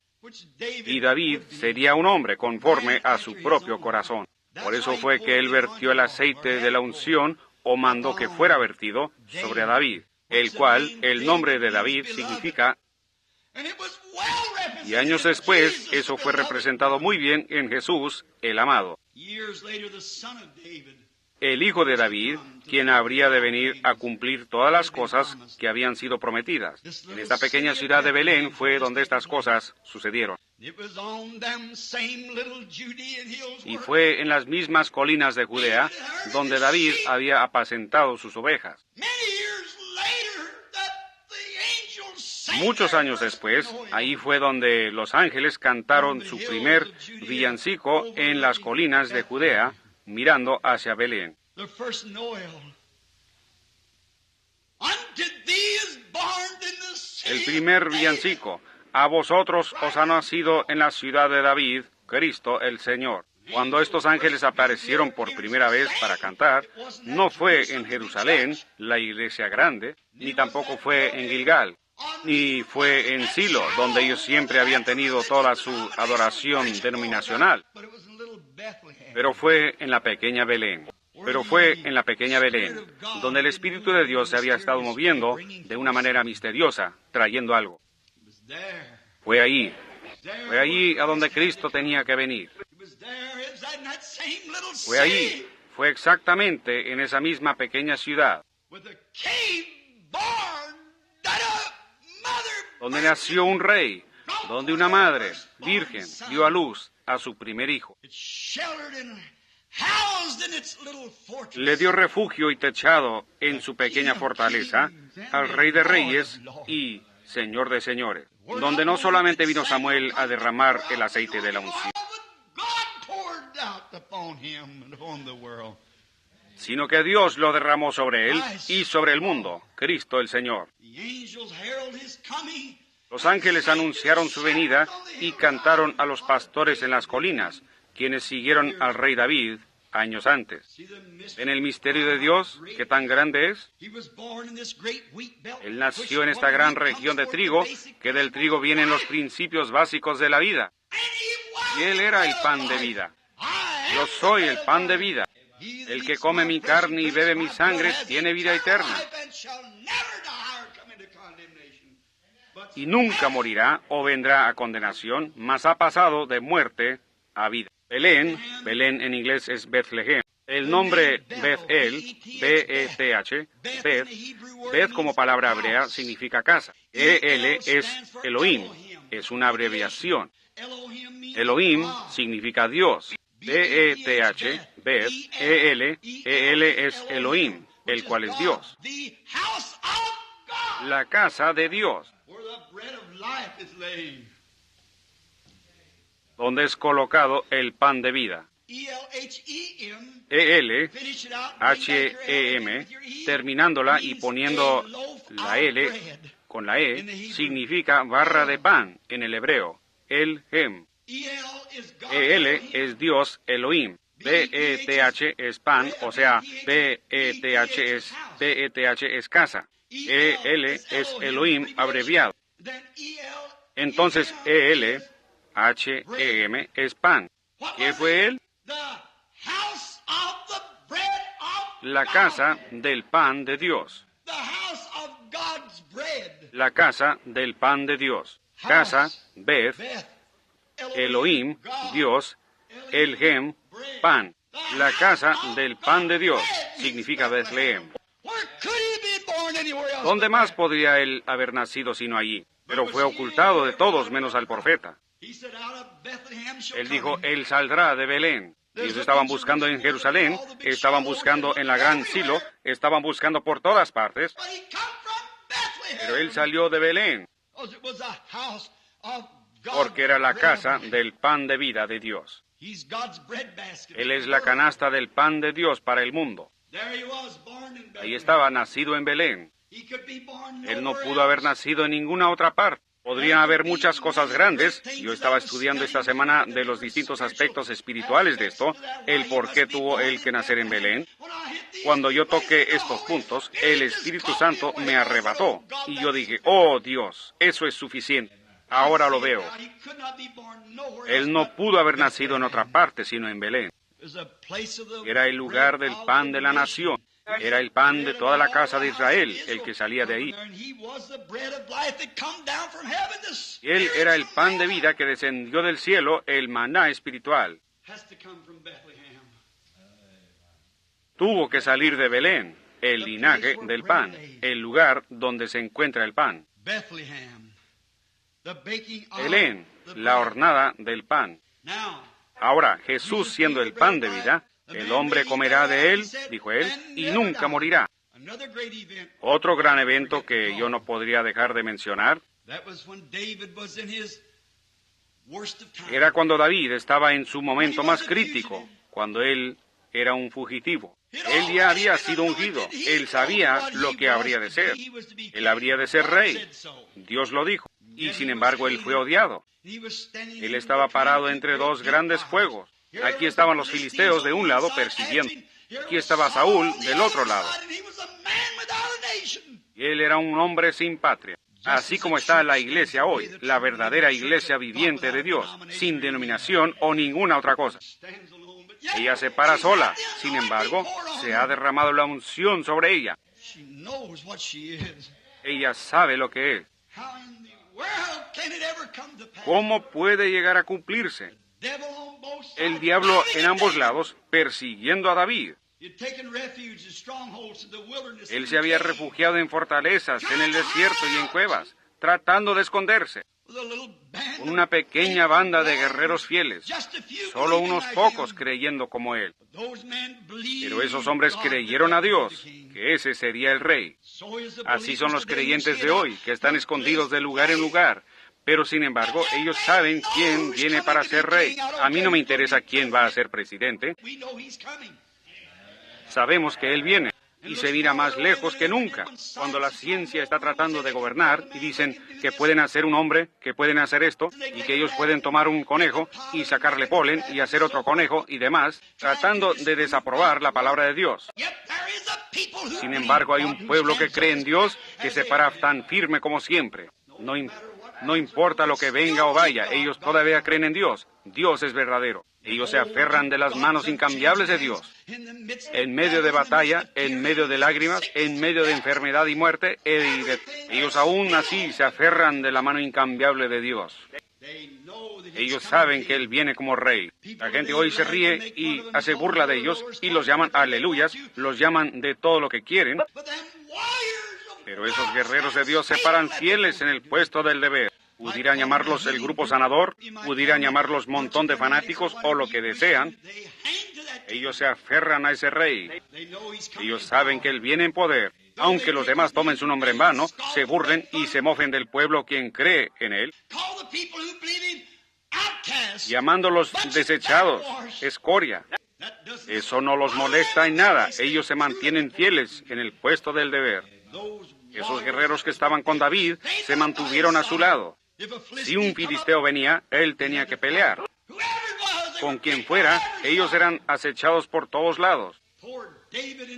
Y David sería un hombre conforme a su propio corazón. Por eso fue que él vertió el aceite de la unción, o mandó que fuera vertido sobre David, el cual, el nombre de David significa. Y años después, eso fue representado muy bien en Jesús, el amado, el hijo de David, quien habría de venir a cumplir todas las cosas que habían sido prometidas. En esta pequeña ciudad de Belén fue donde estas cosas sucedieron. Y fue en las mismas colinas de Judea donde David había apacentado sus ovejas. Muchos años después, ahí fue donde los ángeles cantaron su primer villancico en las colinas de Judea, mirando hacia Belén. El primer villancico. A vosotros os ha nacido en la ciudad de David, Cristo el Señor. Cuando estos ángeles aparecieron por primera vez para cantar, no fue en Jerusalén, la iglesia grande, ni tampoco fue en Gilgal, ni fue en Silo, donde ellos siempre habían tenido toda su adoración denominacional. Pero fue en la pequeña Belén. Donde el Espíritu de Dios se había estado moviendo de una manera misteriosa, trayendo algo. Fue allí a donde Cristo tenía que venir. Fue exactamente en esa misma pequeña ciudad, donde nació un rey, donde una madre, virgen, dio a luz a su primer hijo. Le dio refugio y techado en su pequeña fortaleza al Rey de Reyes y Señor de Señores, donde no solamente vino Samuel a derramar el aceite de la unción, sino que Dios lo derramó sobre él y sobre el mundo, Cristo el Señor. Los ángeles anunciaron su venida y cantaron a los pastores en las colinas, quienes siguieron al rey David años antes. ¿En el misterio de Dios, qué tan grande es? Él nació en esta gran región de trigo, que del trigo vienen los principios básicos de la vida. Y Él era el pan de vida. Yo soy el pan de vida. El que come mi carne y bebe mi sangre tiene vida eterna. Y nunca morirá o vendrá a condenación, mas ha pasado de muerte a vida. Belén en inglés es Bethlehem. El nombre Beth-El, B-E-T-H, Beth como palabra hebrea significa casa. E-L es Elohim, es una abreviación. Elohim significa Dios. B-E-T-H, Beth, E-L es Elohim, el cual es Dios. La casa de Dios, donde es colocado el pan de vida. E-L-H-E-M, terminándola y poniendo la L con la E, significa barra de pan en el hebreo, el-hem. E-L es Dios Elohim. B-E-T-H es pan, o sea, B-E-T-H es casa. E-L es Elohim abreviado. Entonces, E-L, H-E-M, es pan. ¿Qué fue él? La casa del pan de Dios. La casa del pan de Dios. Casa, Beth, Elohim, Dios, El-Hem, pan. La casa del pan de Dios significa Bethlehem. ¿Dónde más podría él haber nacido sino allí? Pero fue ocultado de todos menos al profeta. Él dijo, él saldrá de Belén. Ellos estaban buscando en Jerusalén, estaban buscando en la gran Silo, estaban buscando por todas partes. Pero él salió de Belén, porque era la casa del pan de vida de Dios. Él es la canasta del pan de Dios para el mundo. Ahí estaba, nacido en Belén. Él no pudo haber nacido en ninguna otra parte. Podrían haber muchas cosas grandes. Yo estaba estudiando esta semana de los distintos aspectos espirituales de esto, el por qué tuvo él que nacer en Belén. Cuando yo toqué estos puntos, el Espíritu Santo me arrebató, y yo dije, oh Dios, eso es suficiente. Ahora lo veo. Él no pudo haber nacido en otra parte, sino en Belén. Era el lugar del pan de la nación. Era el pan de toda la casa de Israel, el que salía de ahí. Y él era el pan de vida que descendió del cielo, el maná espiritual. Tuvo que salir de Belén, el linaje del pan, el lugar donde se encuentra el pan. Belén, la hornada del pan. Ahora, Jesús siendo el pan de vida, el hombre comerá de él, dijo él, y nunca morirá. Otro gran evento que yo no podría dejar de mencionar era cuando David estaba en su momento más crítico, cuando él era un fugitivo. Él ya había sido ungido, él sabía lo que habría de ser. Él habría de ser rey. Dios lo dijo. Y sin embargo él fue odiado. Él estaba parado entre dos grandes fuegos. Aquí estaban los filisteos de un lado persiguiendo. Aquí estaba Saúl del otro lado. Y él era un hombre sin patria. Así como está la iglesia hoy, la verdadera iglesia viviente de Dios, sin denominación o ninguna otra cosa. Ella se para sola. Sin embargo, se ha derramado la unción sobre ella. Ella sabe lo que es. ¿Cómo puede llegar a cumplirse? El diablo en ambos lados persiguiendo a David. Él se había refugiado en fortalezas, en el desierto y en cuevas, tratando de esconderse. Con una pequeña banda de guerreros fieles, solo unos pocos creyendo como él. Pero esos hombres creyeron a Dios, que ese sería el rey. Así son los creyentes de hoy, que están escondidos de lugar en lugar, Pero sin embargo, ellos saben quién viene para ser rey. A mí no me interesa quién va a ser presidente. Sabemos que él viene. Y se mira más lejos que nunca. Cuando la ciencia está tratando de gobernar y dicen que pueden hacer un hombre, que pueden hacer esto, y que ellos pueden tomar un conejo y sacarle polen y hacer otro conejo y demás, tratando de desaprobar la palabra de Dios. Sin embargo, hay un pueblo que cree en Dios, que se para tan firme como siempre. No importa lo que venga o vaya, ellos todavía creen en Dios. Dios es verdadero. Ellos se aferran de las manos incambiables de Dios. En medio de batalla, en medio de lágrimas, en medio de enfermedad y muerte, ellos aún así se aferran de la mano incambiable de Dios. Ellos saben que Él viene como rey. La gente hoy se ríe y hace burla de ellos y los llaman aleluyas, los llaman de todo lo que quieren. Pero esos guerreros de Dios se paran fieles en el puesto del deber. Pudieran llamarlos el grupo sanador, pudieran llamarlos montón de fanáticos o lo que desean. Ellos se aferran a ese rey. Ellos saben que Él viene en poder. Aunque los demás tomen su nombre en vano, se burlen y se mofen del pueblo quien cree en Él, llamándolos desechados, escoria. Eso no los molesta en nada. Ellos se mantienen fieles en el puesto del deber. Esos guerreros que estaban con David se mantuvieron a su lado. Si un filisteo venía, él tenía que pelear. Con quien fuera, ellos eran acechados por todos lados.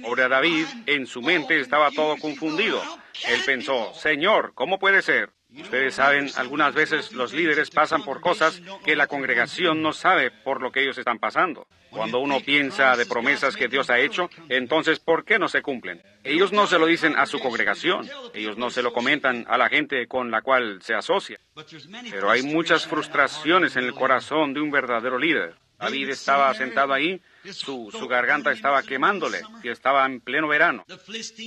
Pobre David, en su mente estaba todo confundido. Él pensó, Señor, ¿cómo puede ser? Ustedes saben, algunas veces los líderes pasan por cosas que la congregación no sabe por lo que ellos están pasando. Cuando uno piensa de promesas que Dios ha hecho, entonces, ¿por qué no se cumplen? Ellos no se lo dicen a su congregación. Ellos no se lo comentan a la gente con la cual se asocia. Pero hay muchas frustraciones en el corazón de un verdadero líder. David estaba sentado ahí, su garganta estaba quemándole y estaba en pleno verano.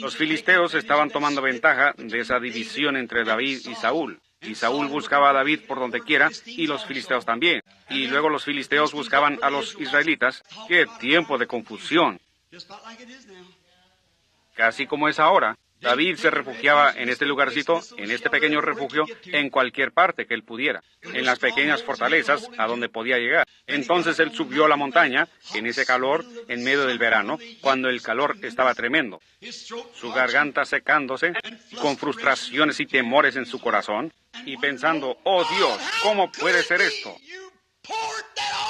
Los filisteos estaban tomando ventaja de esa división entre David y Saúl. Y Saúl buscaba a David por donde quiera, y los filisteos también. Y luego los filisteos buscaban a los israelitas. ¡Qué tiempo de confusión! Casi como es ahora. David se refugiaba en este lugarcito, en este pequeño refugio, en cualquier parte que él pudiera, en las pequeñas fortalezas a donde podía llegar. Entonces él subió a la montaña, en ese calor, en medio del verano, cuando el calor estaba tremendo, su garganta secándose, con frustraciones y temores en su corazón, y pensando, oh Dios, ¿cómo puede ser esto?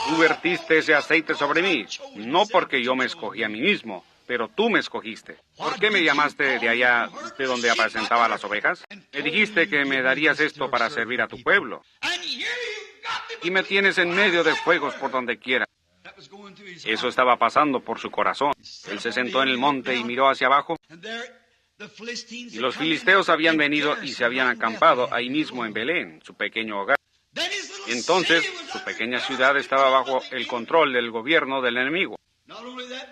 Tú vertiste ese aceite sobre mí, no porque yo me escogí a mí mismo, pero tú me escogiste. ¿Por qué me llamaste de allá de donde apacentaba las ovejas? Me dijiste que me darías esto para servir a tu pueblo. Y me tienes en medio de fuegos por donde quiera. Eso estaba pasando por su corazón. Él se sentó en el monte y miró hacia abajo. Y los filisteos habían venido y se habían acampado ahí mismo en Belén, su pequeño hogar. Entonces, su pequeña ciudad estaba bajo el control del gobierno del enemigo.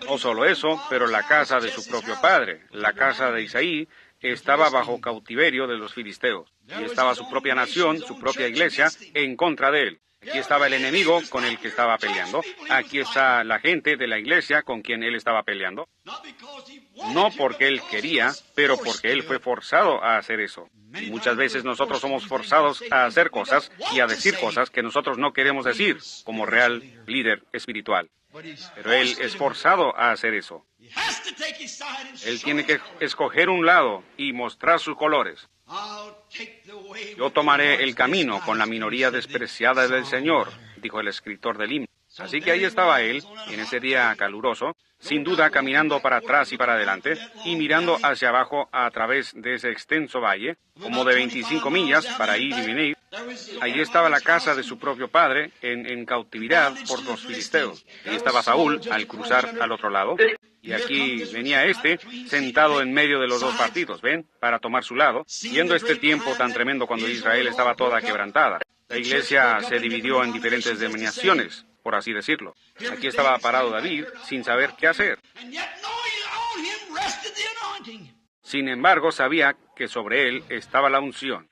No solo eso, pero la casa de su propio padre, la casa de Isaí, estaba bajo cautiverio de los filisteos. Y estaba su propia nación, su propia iglesia, en contra de él. Aquí estaba el enemigo con el que estaba peleando. Aquí está la gente de la iglesia con quien él estaba peleando. No porque él quería, pero porque él fue forzado a hacer eso. Y muchas veces nosotros somos forzados a hacer cosas y a decir cosas que nosotros no queremos decir como real líder espiritual. Pero él es forzado a hacer eso. Él tiene que escoger un lado y mostrar sus colores. Yo tomaré el camino con la minoría despreciada del Señor, dijo el escritor del himno. Así que ahí estaba él, en ese día caluroso, sin duda caminando para atrás y para adelante, y mirando hacia abajo a través de ese extenso valle, como de 25 millas para ir y venir. Allí estaba la casa de su propio padre, en cautividad por los filisteos. Ahí estaba Saúl, al cruzar al otro lado. Y aquí venía sentado en medio de los dos partidos, ¿ven? Para tomar su lado, viendo este tiempo tan tremendo cuando Israel estaba toda quebrantada. La iglesia se dividió en diferentes denominaciones, por así decirlo. Aquí estaba parado David, sin saber qué hacer. Sin embargo, sabía que sobre él estaba la unción.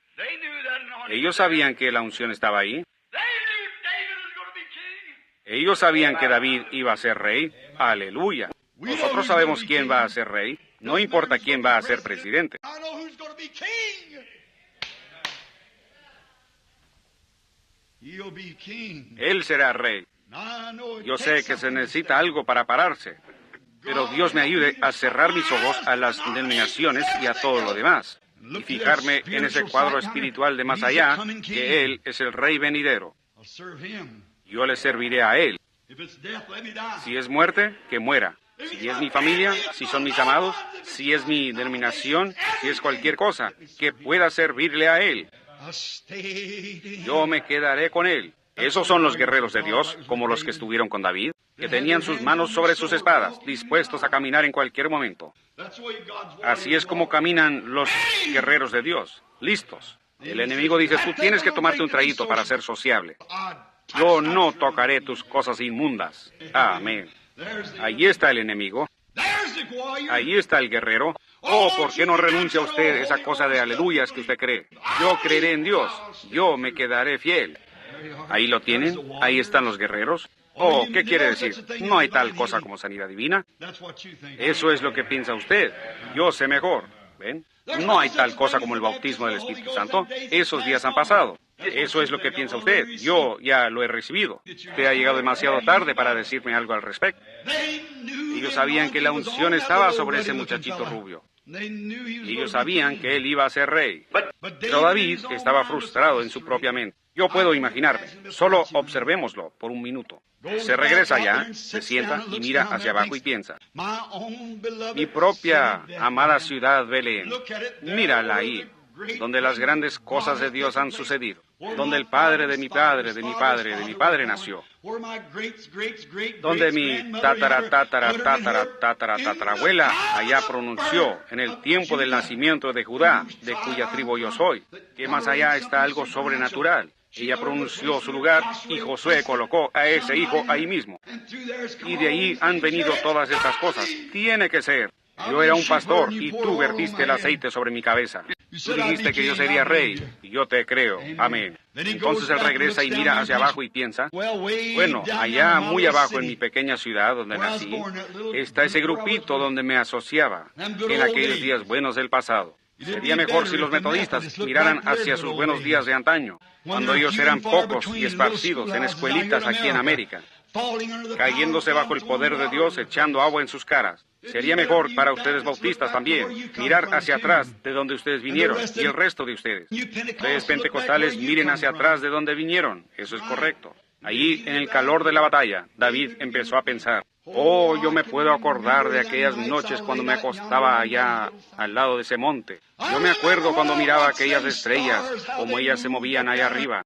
Ellos sabían que la unción estaba ahí. Ellos sabían que David iba a ser rey. ¡Aleluya! Nosotros sabemos quién va a ser rey. No importa quién va a ser presidente. Él será rey. Yo sé que se necesita algo para pararse, pero Dios me ayude a cerrar mis ojos a las denominaciones y a todo lo demás, y fijarme en ese cuadro espiritual de más allá, que Él es el Rey venidero. Yo le serviré a Él. Si es muerte, que muera. Si es mi familia, si son mis amados, si es mi denominación, si es cualquier cosa, que pueda servirle a Él. Yo me quedaré con Él. Esos son los guerreros de Dios, como los que estuvieron con David, que tenían sus manos sobre sus espadas, dispuestos a caminar en cualquier momento. Así es como caminan los guerreros de Dios, listos. El enemigo dice, tú tienes que tomarte un traguito para ser sociable. Yo no tocaré tus cosas inmundas. Amén. Allí está el enemigo. Allí está el guerrero. Oh, ¿por qué no renuncia usted a esa cosa de aleluyas que usted cree? Yo creeré en Dios. Yo me quedaré fiel. Ahí lo tienen. Ahí están los guerreros. Oh, ¿qué quiere decir? No hay tal cosa como sanidad divina. Eso es lo que piensa usted. Yo sé mejor. ¿Ven? No hay tal cosa como el bautismo del Espíritu Santo. Esos días han pasado. Eso es lo que piensa usted. Yo ya lo he recibido. Usted ha llegado demasiado tarde para decirme algo al respecto. Ellos sabían que la unción estaba sobre ese muchachito rubio. Ellos sabían que él iba a ser rey. Pero David estaba frustrado en su propia mente. Yo puedo imaginarme. Solo observémoslo por un minuto. Se regresa allá, se sienta y mira hacia abajo y piensa. Mi propia amada ciudad Belén. Mírala ahí, donde las grandes cosas de Dios han sucedido. Donde el padre de mi padre, de mi padre, de mi padre nació. Donde mi tatarabuela allá pronunció en el tiempo del nacimiento de Judá, de cuya tribu yo soy, que más allá está algo sobrenatural. Ella pronunció su lugar y Josué colocó a ese hijo ahí mismo. Y de ahí han venido todas estas cosas. Tiene que ser. Yo era un pastor y tú vertiste el aceite sobre mi cabeza. Tú dijiste que yo sería rey y yo te creo. Amén. Entonces él regresa y mira hacia abajo y piensa, bueno, allá muy abajo en mi pequeña ciudad donde nací, está ese grupito donde me asociaba en aquellos días buenos del pasado. Sería mejor si los metodistas miraran hacia sus buenos días de antaño, cuando ellos eran pocos y esparcidos en escuelitas aquí en América, cayéndose bajo el poder de Dios, echando agua en sus caras. Sería mejor para ustedes bautistas también mirar hacia atrás de donde ustedes vinieron y el resto de ustedes. Ustedes pentecostales miren hacia atrás de donde vinieron. Eso es correcto. Allí, en el calor de la batalla, David empezó a pensar, oh, yo me puedo acordar de aquellas noches cuando me acostaba allá al lado de ese monte. Yo me acuerdo cuando miraba aquellas estrellas, cómo ellas se movían allá arriba,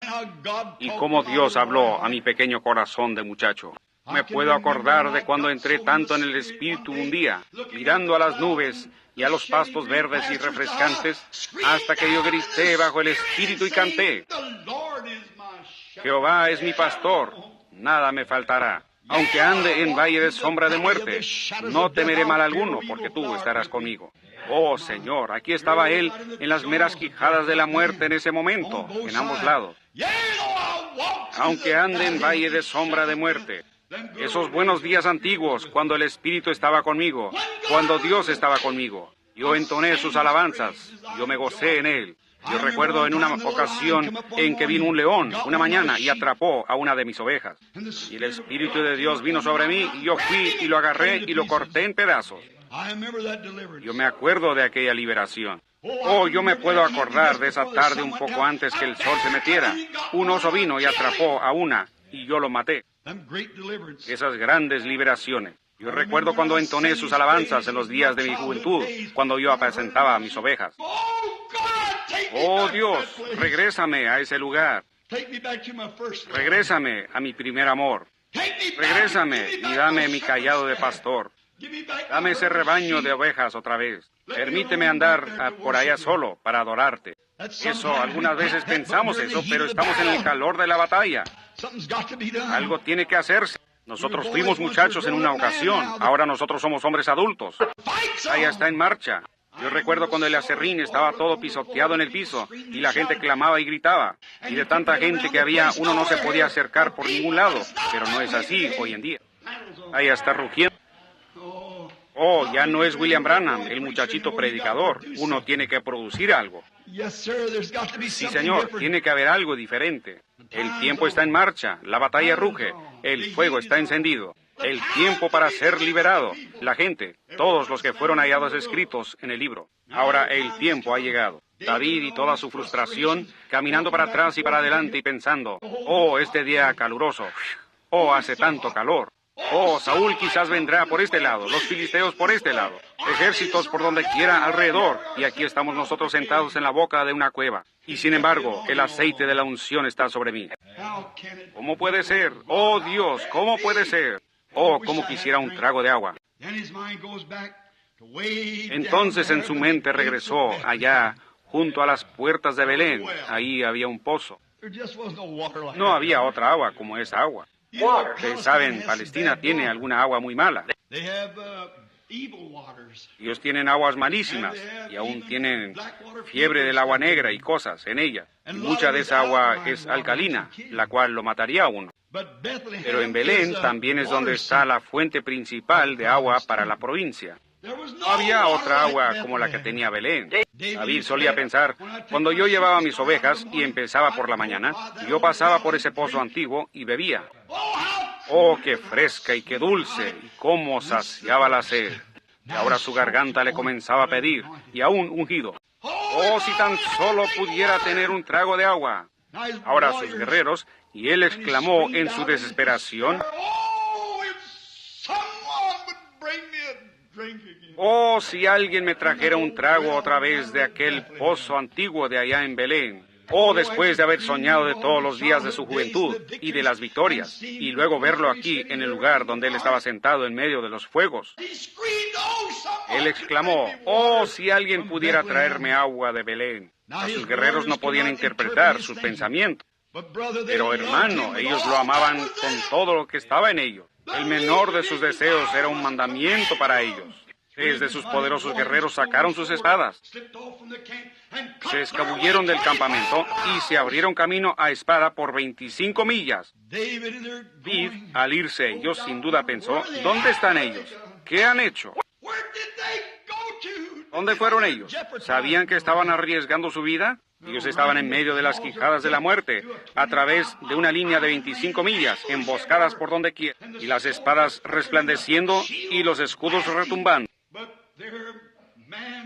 y cómo Dios habló a mi pequeño corazón de muchacho. Me puedo acordar de cuando entré tanto en el Espíritu un día, mirando a las nubes y a los pastos verdes y refrescantes, hasta que yo grité bajo el Espíritu y canté, Jehová es mi pastor, nada me faltará. Aunque ande en valle de sombra de muerte, no temeré mal alguno, porque tú estarás conmigo. Oh, Señor, aquí estaba Él en las meras quijadas de la muerte en ese momento, en ambos lados. Aunque ande en valle de sombra de muerte, esos buenos días antiguos, cuando el Espíritu estaba conmigo, cuando Dios estaba conmigo, yo entoné sus alabanzas, yo me gocé en Él. Yo recuerdo en una ocasión en que vino un león una mañana y atrapó a una de mis ovejas. Y el Espíritu de Dios vino sobre mí y yo fui y lo agarré y lo corté en pedazos. Yo me acuerdo de aquella liberación. Oh, yo me puedo acordar de esa tarde un poco antes que el sol se metiera. Un oso vino y atrapó a una y yo lo maté. Esas grandes liberaciones. Yo recuerdo cuando entoné sus alabanzas en los días de mi juventud, cuando yo apacentaba a mis ovejas. Oh Dios, regrésame a ese lugar. Regrésame a mi primer amor. Regrésame y dame mi cayado de pastor. Dame ese rebaño de ovejas otra vez. Permíteme andar por allá solo para adorarte. Eso, algunas veces pensamos eso, pero estamos en el calor de la batalla. Algo tiene que hacerse. Nosotros fuimos muchachos en una ocasión, ahora nosotros somos hombres adultos. Allá está en marcha. Yo recuerdo cuando el aserrín estaba todo pisoteado en el piso y la gente clamaba y gritaba. Y de tanta gente que había, uno no se podía acercar por ningún lado. Pero no es así hoy en día. Allá está rugiendo. Oh, ya no es William Branham, el muchachito predicador. Uno tiene que producir algo. Sí, señor, tiene que haber algo diferente. El tiempo está en marcha, la batalla ruge, el fuego está encendido. El tiempo para ser liberado, la gente, todos los que fueron hallados escritos en el libro. Ahora el tiempo ha llegado. David y toda su frustración, caminando para atrás y para adelante y pensando, oh, este día caluroso, oh, hace tanto calor. Oh, Saúl quizás vendrá por este lado, los filisteos por este lado, ejércitos por donde quiera alrededor, y aquí estamos nosotros sentados en la boca de una cueva. Y sin embargo, el aceite de la unción está sobre mí. ¿Cómo puede ser? Oh, Dios, ¿cómo puede ser? Oh, cómo quisiera un trago de agua. Entonces en su mente regresó allá, junto a las puertas de Belén. Ahí había un pozo. No había otra agua como esa agua. Ustedes saben, Palestina tiene alguna agua muy mala. Ellos tienen aguas malísimas y aún tienen fiebre del agua negra y cosas en ella. Y mucha de esa agua es alcalina, la cual lo mataría a uno. Pero en Belén también es donde está la fuente principal de agua para la provincia. No había otra agua como la que tenía Belén. David solía pensar, cuando yo llevaba mis ovejas y empezaba por la mañana, yo pasaba por ese pozo antiguo y bebía. Oh, qué fresca y qué dulce, y cómo saciaba la sed. Y ahora su garganta le comenzaba a pedir, y aún ungido. Oh, si tan solo pudiera tener un trago de agua. Ahora sus guerreros, y él exclamó en su desesperación, oh, si alguien me trajera un trago otra vez de aquel pozo antiguo de allá en Belén. Oh, después de haber soñado de todos los días de su juventud y de las victorias, y luego verlo aquí en el lugar donde él estaba sentado en medio de los fuegos. Él exclamó, oh, si alguien pudiera traerme agua de Belén. Sus guerreros no podían interpretar sus pensamientos. Pero hermano, ellos lo amaban con todo lo que estaba en ellos. El menor de sus deseos era un mandamiento para ellos. Desde sus poderosos guerreros sacaron sus espadas, se escabulleron del campamento y se abrieron camino a espada por 25 millas. David, al irse ellos, sin duda pensó, ¿dónde están ellos? ¿Qué han hecho? ¿Dónde fueron ellos? ¿Sabían que estaban arriesgando su vida? Ellos estaban en medio de las quijadas de la muerte, a través de una línea de 25 millas, emboscadas por donde quiera, y las espadas resplandeciendo y los escudos retumbando.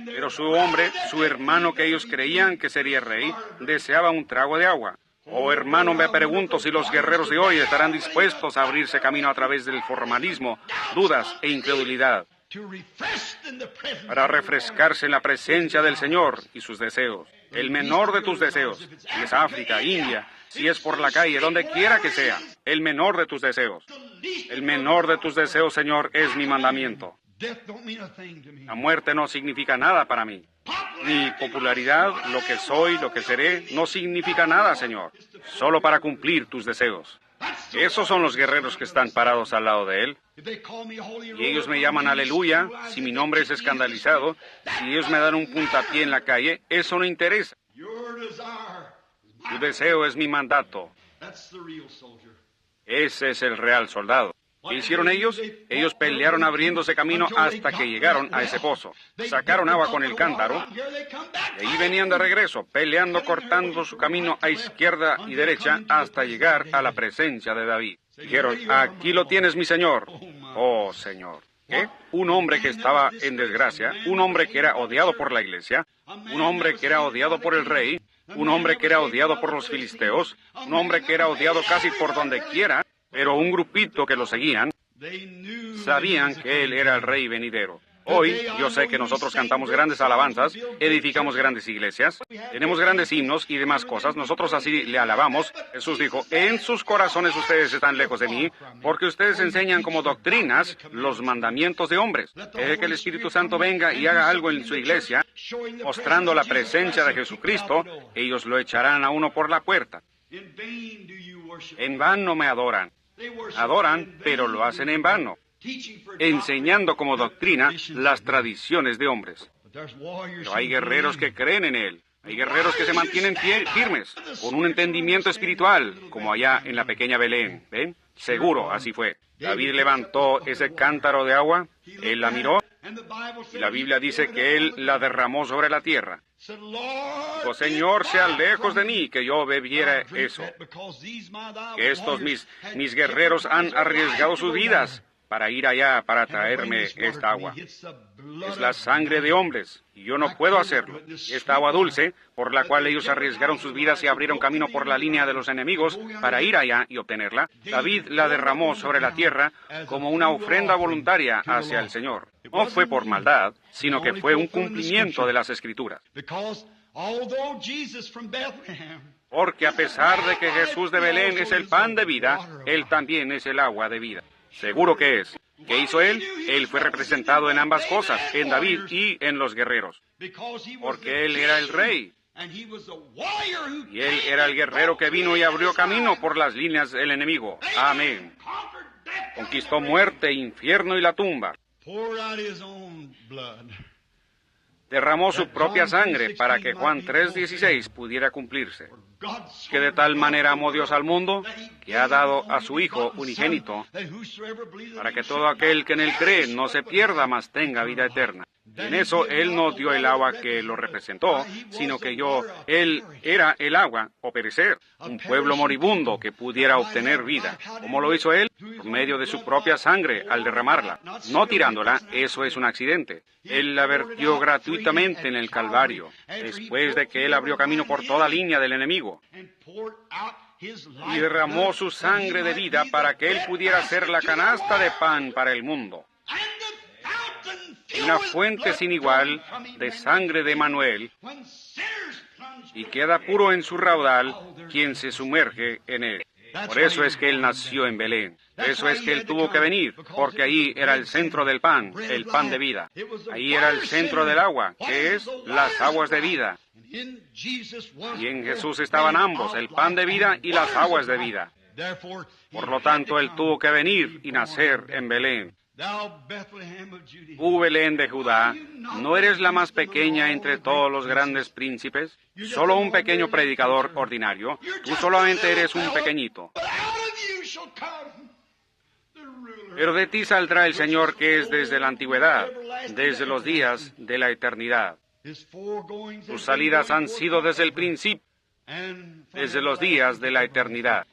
Pero su hombre, su hermano que ellos creían que sería rey, deseaba un trago de agua. Oh, hermano, me pregunto si los guerreros de hoy estarán dispuestos a abrirse camino a través del formalismo, dudas e incredulidad, para refrescarse en la presencia del Señor y sus deseos. El menor de tus deseos, si es África, India, si es por la calle, donde quiera que sea, el menor de tus deseos. El menor de tus deseos, Señor, es mi mandamiento. La muerte no significa nada para mí. Mi popularidad, lo que soy, lo que seré, no significa nada, Señor. Solo para cumplir tus deseos. Esos son los guerreros que están parados al lado de Él. Y ellos me llaman aleluya, si mi nombre es escandalizado, si ellos me dan un puntapié en la calle, eso no interesa. Tu deseo es mi mandato. Ese es el real soldado. ¿Qué hicieron ellos? Ellos pelearon abriéndose camino hasta que llegaron a ese pozo. Sacaron agua con el cántaro, y ahí venían de regreso, peleando, cortando su camino a izquierda y derecha hasta llegar a la presencia de David. Dijeron, aquí lo tienes, mi Señor. Oh, Señor. ¿Qué? Un hombre que estaba en desgracia, un hombre que era odiado por la iglesia, un hombre que era odiado por el rey, un hombre que era odiado por los filisteos, un hombre que era odiado casi por donde quiera, pero un grupito que lo seguían, sabían que él era el rey venidero. Hoy, yo sé que nosotros cantamos grandes alabanzas, edificamos grandes iglesias, tenemos grandes himnos y demás cosas, nosotros así le alabamos. Jesús dijo, en sus corazones ustedes están lejos de mí, porque ustedes enseñan como doctrinas los mandamientos de hombres. Deje que el Espíritu Santo venga y haga algo en su iglesia, mostrando la presencia de Jesucristo, ellos lo echarán a uno por la puerta. En vano me adoran. Adoran, pero lo hacen en vano, enseñando como doctrina las tradiciones de hombres. Pero hay guerreros que creen en Él. Hay guerreros que se mantienen firmes, con un entendimiento espiritual, como allá en la pequeña Belén. ¿Ven? Seguro, así fue. David levantó ese cántaro de agua, él la miró, y la Biblia dice que él la derramó sobre la tierra. Dijo, Señor, sea lejos de mí que yo bebiera eso. Que estos mis guerreros han arriesgado sus vidas para ir allá para traerme esta agua. Es la sangre de hombres, y yo no puedo hacerlo. Esta agua dulce, por la cual ellos arriesgaron sus vidas y abrieron camino por la línea de los enemigos para ir allá y obtenerla, David la derramó sobre la tierra como una ofrenda voluntaria hacia el Señor. No fue por maldad, sino que fue un cumplimiento de las Escrituras. Porque a pesar de que Jesús de Belén es el pan de vida, Él también es el agua de vida. Seguro que es. ¿Qué hizo Él? Él fue representado en ambas cosas, en David y en los guerreros. Porque Él era el rey. Y Él era el guerrero que vino y abrió camino por las líneas del enemigo. Amén. Conquistó muerte, infierno y la tumba. Derramó su propia sangre para que Juan 3:16 pudiera cumplirse. Que de tal manera amó Dios al mundo, que ha dado a su Hijo unigénito, para que todo aquel que en Él cree no se pierda, mas tenga vida eterna. En eso Él no dio el agua que lo representó, sino que Él era el agua o perecer, un pueblo moribundo que pudiera obtener vida. ¿Cómo lo hizo Él? Por medio de su propia sangre, al derramarla. No tirándola, eso es un accidente. Él la vertió gratuitamente en el Calvario, después de que Él abrió camino por toda línea del enemigo. Y derramó su sangre de vida para que Él pudiera ser la canasta de pan para el mundo. Una fuente sin igual de sangre de Emanuel, y queda puro en su raudal quien se sumerge en él. Por eso es que Él nació en Belén. Por eso es que Él tuvo que venir, porque ahí era el centro del pan, el pan de vida. Ahí era el centro del agua, que es las aguas de vida. Y en Jesús estaban ambos, el pan de vida y las aguas de vida. Por lo tanto, Él tuvo que venir y nacer en Belén. Belén de Judá, ¿no eres la más pequeña entre todos los grandes príncipes? Solo un pequeño predicador ordinario. Tú solamente eres un pequeñito. Pero de ti saldrá el Señor que es desde la antigüedad, desde los días de la eternidad. Sus salidas han sido desde el principio, desde los días de la eternidad.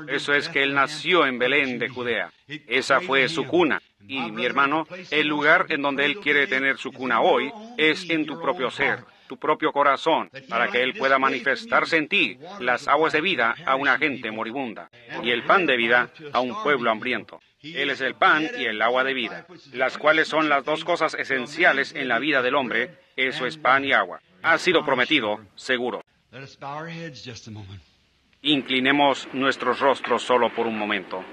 Eso es que Él nació en Belén de Judea. Esa fue su cuna. Y, mi hermano, el lugar en donde Él quiere tener su cuna hoy es en tu propio ser, tu propio corazón, para que Él pueda manifestarse en ti las aguas de vida a una gente moribunda y el pan de vida a un pueblo hambriento. Él es el pan y el agua de vida, las cuales son las dos cosas esenciales en la vida del hombre. Eso es pan y agua. Ha sido prometido, seguro. Inclinemos nuestros rostros solo por un momento.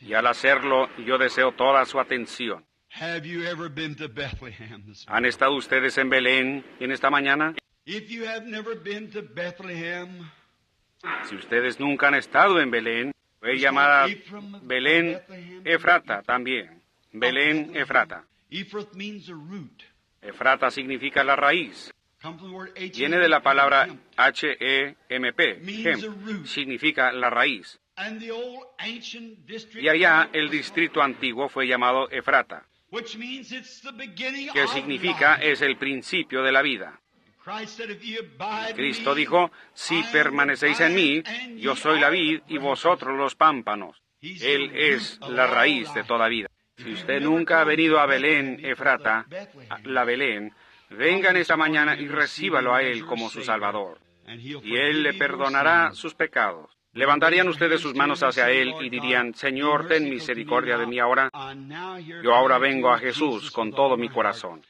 Y al hacerlo, yo deseo toda su atención. ¿Han estado ustedes en Belén en esta mañana? Si ustedes nunca han estado en Belén, fue llamada Belén Efrata también. Belén Efrata. Efrata significa la raíz. Viene de la palabra H-E-M-P, Hem, significa la raíz. Y allá el distrito antiguo fue llamado Efrata, que significa es el principio de la vida. Cristo dijo, si permanecéis en mí, yo soy la vid y vosotros los pámpanos. Él es la raíz de toda vida. Si usted nunca ha venido a Belén Efrata, la Belén, vengan esta mañana y recíbalo a Él como su Salvador, y Él le perdonará sus pecados. ¿Levantarían ustedes sus manos hacia Él y dirían, Señor, ten misericordia de mí ahora? Yo ahora vengo a Jesús con todo mi corazón.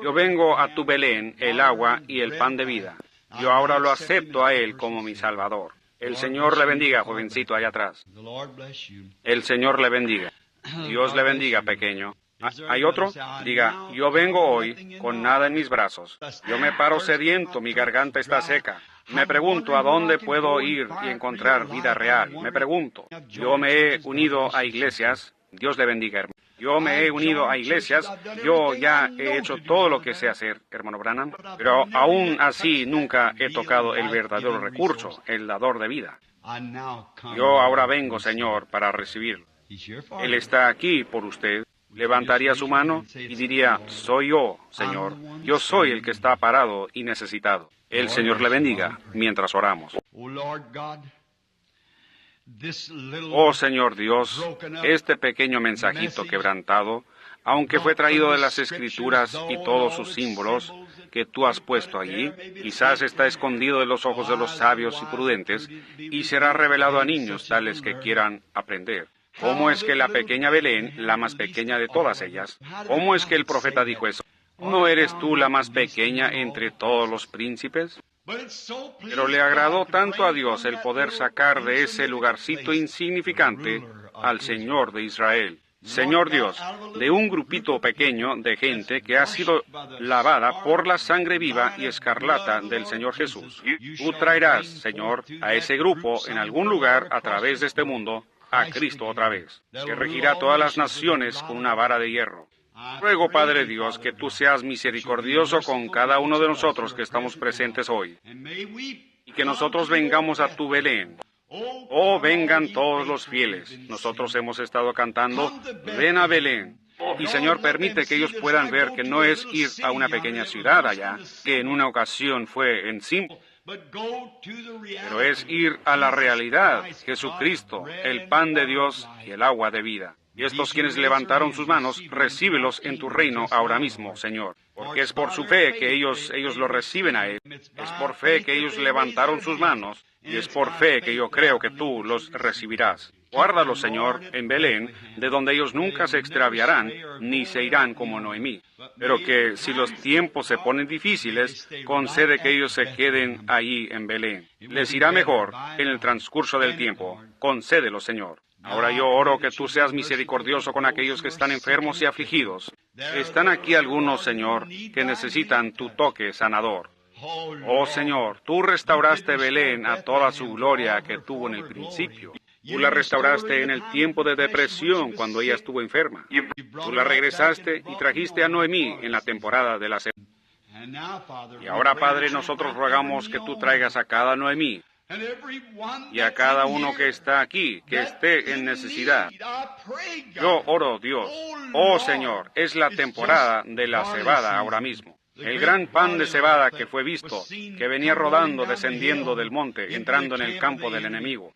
Yo vengo a tu Belén, el agua y el pan de vida. Yo ahora lo acepto a Él como mi Salvador. El Señor le bendiga, jovencito allá atrás. El Señor le bendiga. Dios le bendiga, pequeño. ¿Hay otro? Diga, yo vengo hoy con nada en mis brazos. Yo me paro sediento, mi garganta está seca. Me pregunto a dónde puedo ir y encontrar vida real. Me pregunto. Yo me he unido a iglesias. Dios le bendiga, hermano. Yo me he unido a iglesias. Yo ya he hecho todo lo que sé hacer, hermano Branham. Pero aún así nunca he tocado el verdadero recurso, el dador de vida. Yo ahora vengo, Señor, para recibirlo. Él está aquí por usted. levantaría su mano y diría, soy yo, Señor, yo soy el que está parado y necesitado. El Señor le bendiga mientras oramos. Oh Señor Dios, este pequeño mensajito quebrantado, aunque fue traído de las Escrituras y todos sus símbolos que tú has puesto allí, quizás está escondido de los ojos de los sabios y prudentes y será revelado a niños tales que quieran aprender. ¿Cómo es que la pequeña Belén, la más pequeña de todas ellas, cómo es que el profeta dijo eso? ¿No eres tú la más pequeña entre todos los príncipes? Pero le agradó tanto a Dios el poder sacar de ese lugarcito insignificante al Señor de Israel. Señor Dios, de un grupito pequeño de gente que ha sido lavada por la sangre viva y escarlata del Señor Jesús. Tú traerás, Señor, a ese grupo en algún lugar a través de este mundo, a Cristo otra vez, que regirá todas las naciones con una vara de hierro. Ruego, Padre Dios, que tú seas misericordioso con cada uno de nosotros que estamos presentes hoy, y que nosotros vengamos a tu Belén. Oh, vengan todos los fieles. Nosotros hemos estado cantando, ven a Belén. Y Señor, permite que ellos puedan ver que no es ir a una pequeña ciudad allá, que en una ocasión fue en símbolo, pero es ir a la realidad, Jesucristo, el pan de Dios y el agua de vida. Y estos quienes levantaron sus manos, recíbelos en tu reino ahora mismo, Señor. Porque es por su fe que ellos lo reciben a Él. Es por fe que ellos levantaron sus manos. Y es por fe que yo creo que tú los recibirás. Guárdalos, Señor, en Belén, de donde ellos nunca se extraviarán, ni se irán como Noemí. Pero que si los tiempos se ponen difíciles, concede que ellos se queden allí en Belén. Les irá mejor en el transcurso del tiempo. Concédelo, Señor. Ahora yo oro que tú seas misericordioso con aquellos que están enfermos y afligidos. Están aquí algunos, Señor, que necesitan tu toque sanador. Oh, Señor, tú restauraste Belén a toda su gloria que tuvo en el principio. Tú la restauraste en el tiempo de depresión cuando ella estuvo enferma. Tú la regresaste y trajiste a Noemí en la temporada de la sequía. Y ahora, Padre, nosotros rogamos que tú traigas a cada Noemí y a cada uno que está aquí, que esté en necesidad. Yo oro, Dios, oh Señor, es la temporada de la cebada ahora mismo. El gran pan de cebada que fue visto, que venía rodando, descendiendo del monte, entrando en el campo del enemigo.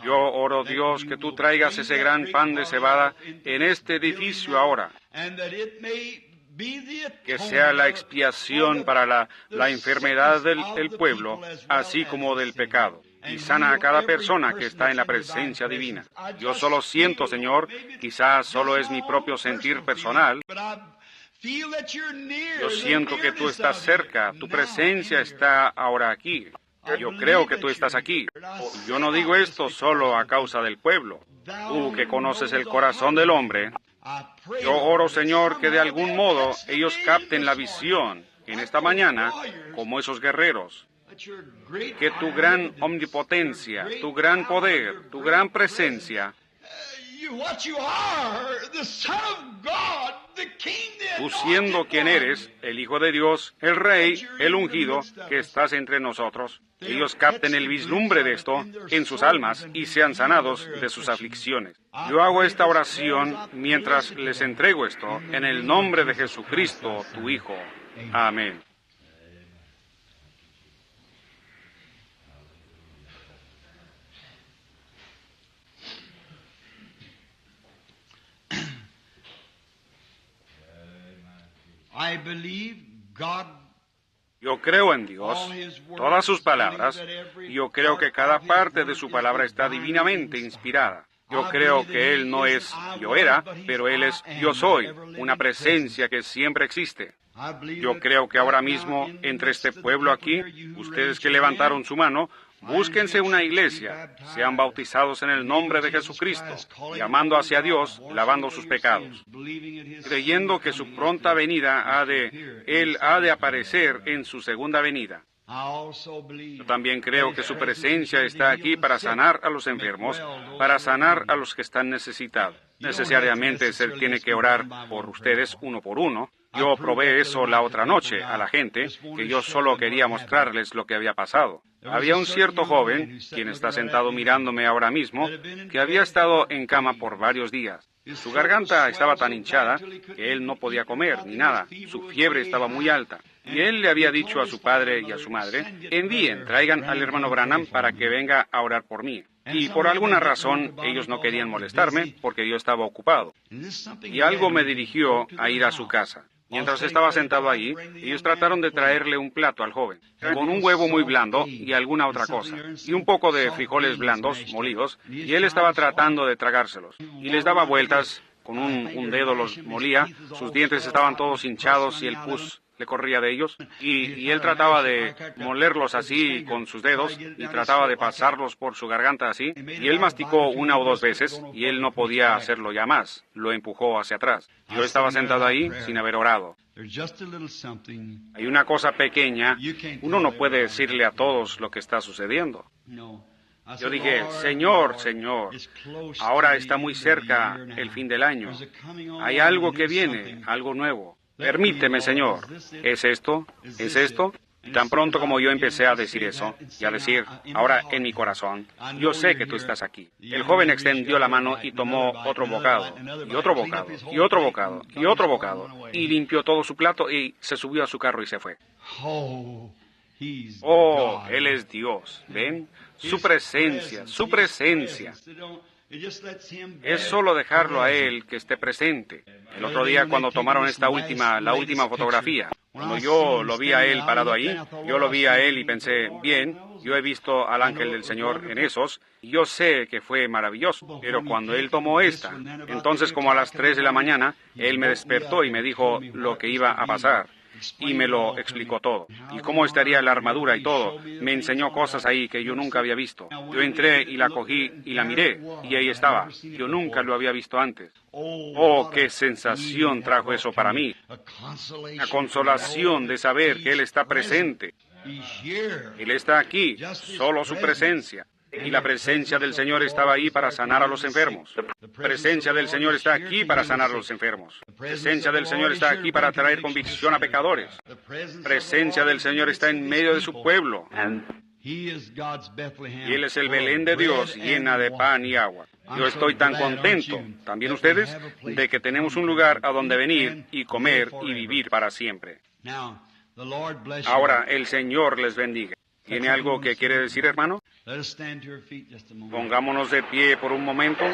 Yo oro, Dios, que tú traigas ese gran pan de cebada en este edificio ahora, que sea la expiación para la enfermedad del pueblo, así como del pecado, y sana a cada persona que está en la presencia divina. Yo solo siento, Señor, quizás solo es mi propio sentir personal, yo siento que tú estás cerca, tu presencia está ahora aquí. Yo creo que tú estás aquí. Yo no digo esto solo a causa del pueblo. Tú que conoces el corazón del hombre, yo oro, Señor, que de algún modo ellos capten la visión en esta mañana como esos guerreros. Que tu gran omnipotencia, tu gran poder, tu gran presencia, tú siendo quien eres, el Hijo de Dios, el Rey, el ungido, que estás entre nosotros, ellos capten el vislumbre de esto en sus almas y sean sanados de sus aflicciones. Yo hago esta oración mientras les entrego esto en el nombre de Jesucristo, tu Hijo. Amén. Yo creo en Dios, todas sus palabras, y yo creo que cada parte de su palabra está divinamente inspirada. Yo creo que Él no es yo era, pero Él es yo soy, una presencia que siempre existe. Yo creo que ahora mismo, entre este pueblo aquí, ustedes que levantaron su mano, búsquense una iglesia, sean bautizados en el nombre de Jesucristo, llamando hacia Dios, lavando sus pecados, creyendo que su pronta venida Él ha de aparecer en su segunda venida. Yo también creo que su presencia está aquí para sanar a los enfermos, para sanar a los que están necesitados. Necesariamente Él tiene que orar por ustedes uno por uno. Yo probé eso la otra noche a la gente, que yo solo quería mostrarles lo que había pasado. Había un cierto joven, quien está sentado mirándome ahora mismo, que había estado en cama por varios días. Su garganta estaba tan hinchada que él no podía comer ni nada. Su fiebre estaba muy alta. Y él le había dicho a su padre y a su madre, traigan al hermano Branham para que venga a orar por mí. Y por alguna razón ellos no querían molestarme porque yo estaba ocupado. Y algo me dirigió a ir a su casa. Mientras estaba sentado allí, ellos trataron de traerle un plato al joven, con un huevo muy blando y alguna otra cosa, y un poco de frijoles blandos, molidos, y él estaba tratando de tragárselos. Y les daba vueltas, con un dedo los molía, sus dientes estaban todos hinchados y el pus le corría de ellos, y él trataba de molerlos así con sus dedos, y trataba de pasarlos por su garganta así, y él masticó una o dos veces, y él no podía hacerlo ya más, lo empujó hacia atrás. Yo estaba sentado ahí sin haber orado. Hay una cosa pequeña, uno no puede decirle a todos lo que está sucediendo. Yo dije, Señor, ahora está muy cerca el fin del año. Hay algo que viene, algo nuevo. Permíteme, Señor. ¿Es esto? ¿Es esto? Tan pronto como yo empecé a decir eso, y a decir, ahora en mi corazón, yo sé que tú estás aquí. El joven extendió la mano y tomó otro bocado, y otro bocado, y otro bocado, y otro bocado, y limpió todo su plato y se subió a su carro y se fue. Oh, Él es Dios, ¿ven? Su presencia, su presencia. Es solo dejarlo a Él que esté presente. El otro día cuando tomaron la última fotografía, cuando yo lo vi a Él parado ahí, yo lo vi a Él y pensé, bien, yo he visto al ángel del Señor en esos, y yo sé que fue maravilloso. Pero cuando Él tomó esta, entonces como a las 3 de la mañana, Él me despertó y me dijo lo que iba a pasar. Y me lo explicó todo. Y cómo estaría la armadura y todo. Me enseñó cosas ahí que yo nunca había visto. Yo entré y la cogí y la miré. Y ahí estaba. Yo nunca lo había visto antes. Oh, qué sensación trajo eso para mí. La consolación de saber que Él está presente. Él está aquí, solo su presencia. Y la presencia del Señor estaba ahí para sanar a los enfermos. La presencia del Señor está aquí para sanar a los enfermos. La presencia del Señor está aquí para traer convicción a pecadores. La presencia del Señor está en medio de su pueblo. Y Él es el Belén de Dios, llena de pan y agua. Yo estoy tan contento, también ustedes, de que tenemos un lugar a donde venir y comer y vivir para siempre. Ahora, el Señor les bendiga. ¿Tiene algo que quiere decir, hermano? Pongámonos de pie por un momento.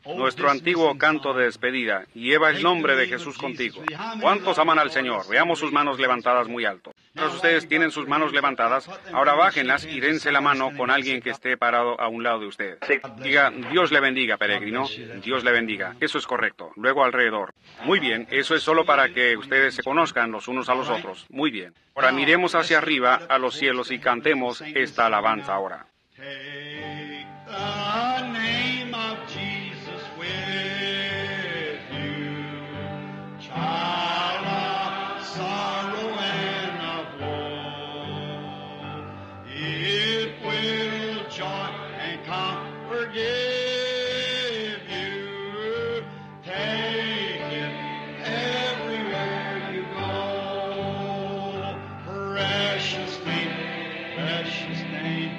Nuestro antiguo canto de despedida, lleva el nombre de Jesús contigo. ¿Cuántos aman al Señor? Veamos sus manos levantadas muy alto. Todos ustedes tienen sus manos levantadas, ahora bájenlas y dense la mano con alguien que esté parado a un lado de usted. Diga, Dios le bendiga, peregrino. Dios le bendiga. Eso es correcto. Luego alrededor. Muy bien, eso es solo para que ustedes se conozcan los unos a los otros. Muy bien. Ahora miremos hacia arriba a los cielos y cantemos esta alabanza ahora. Precious name,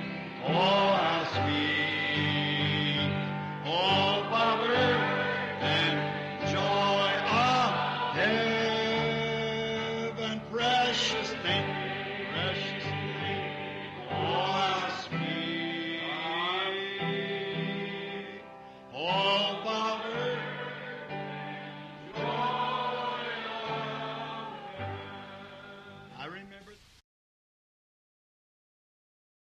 oh how sweet.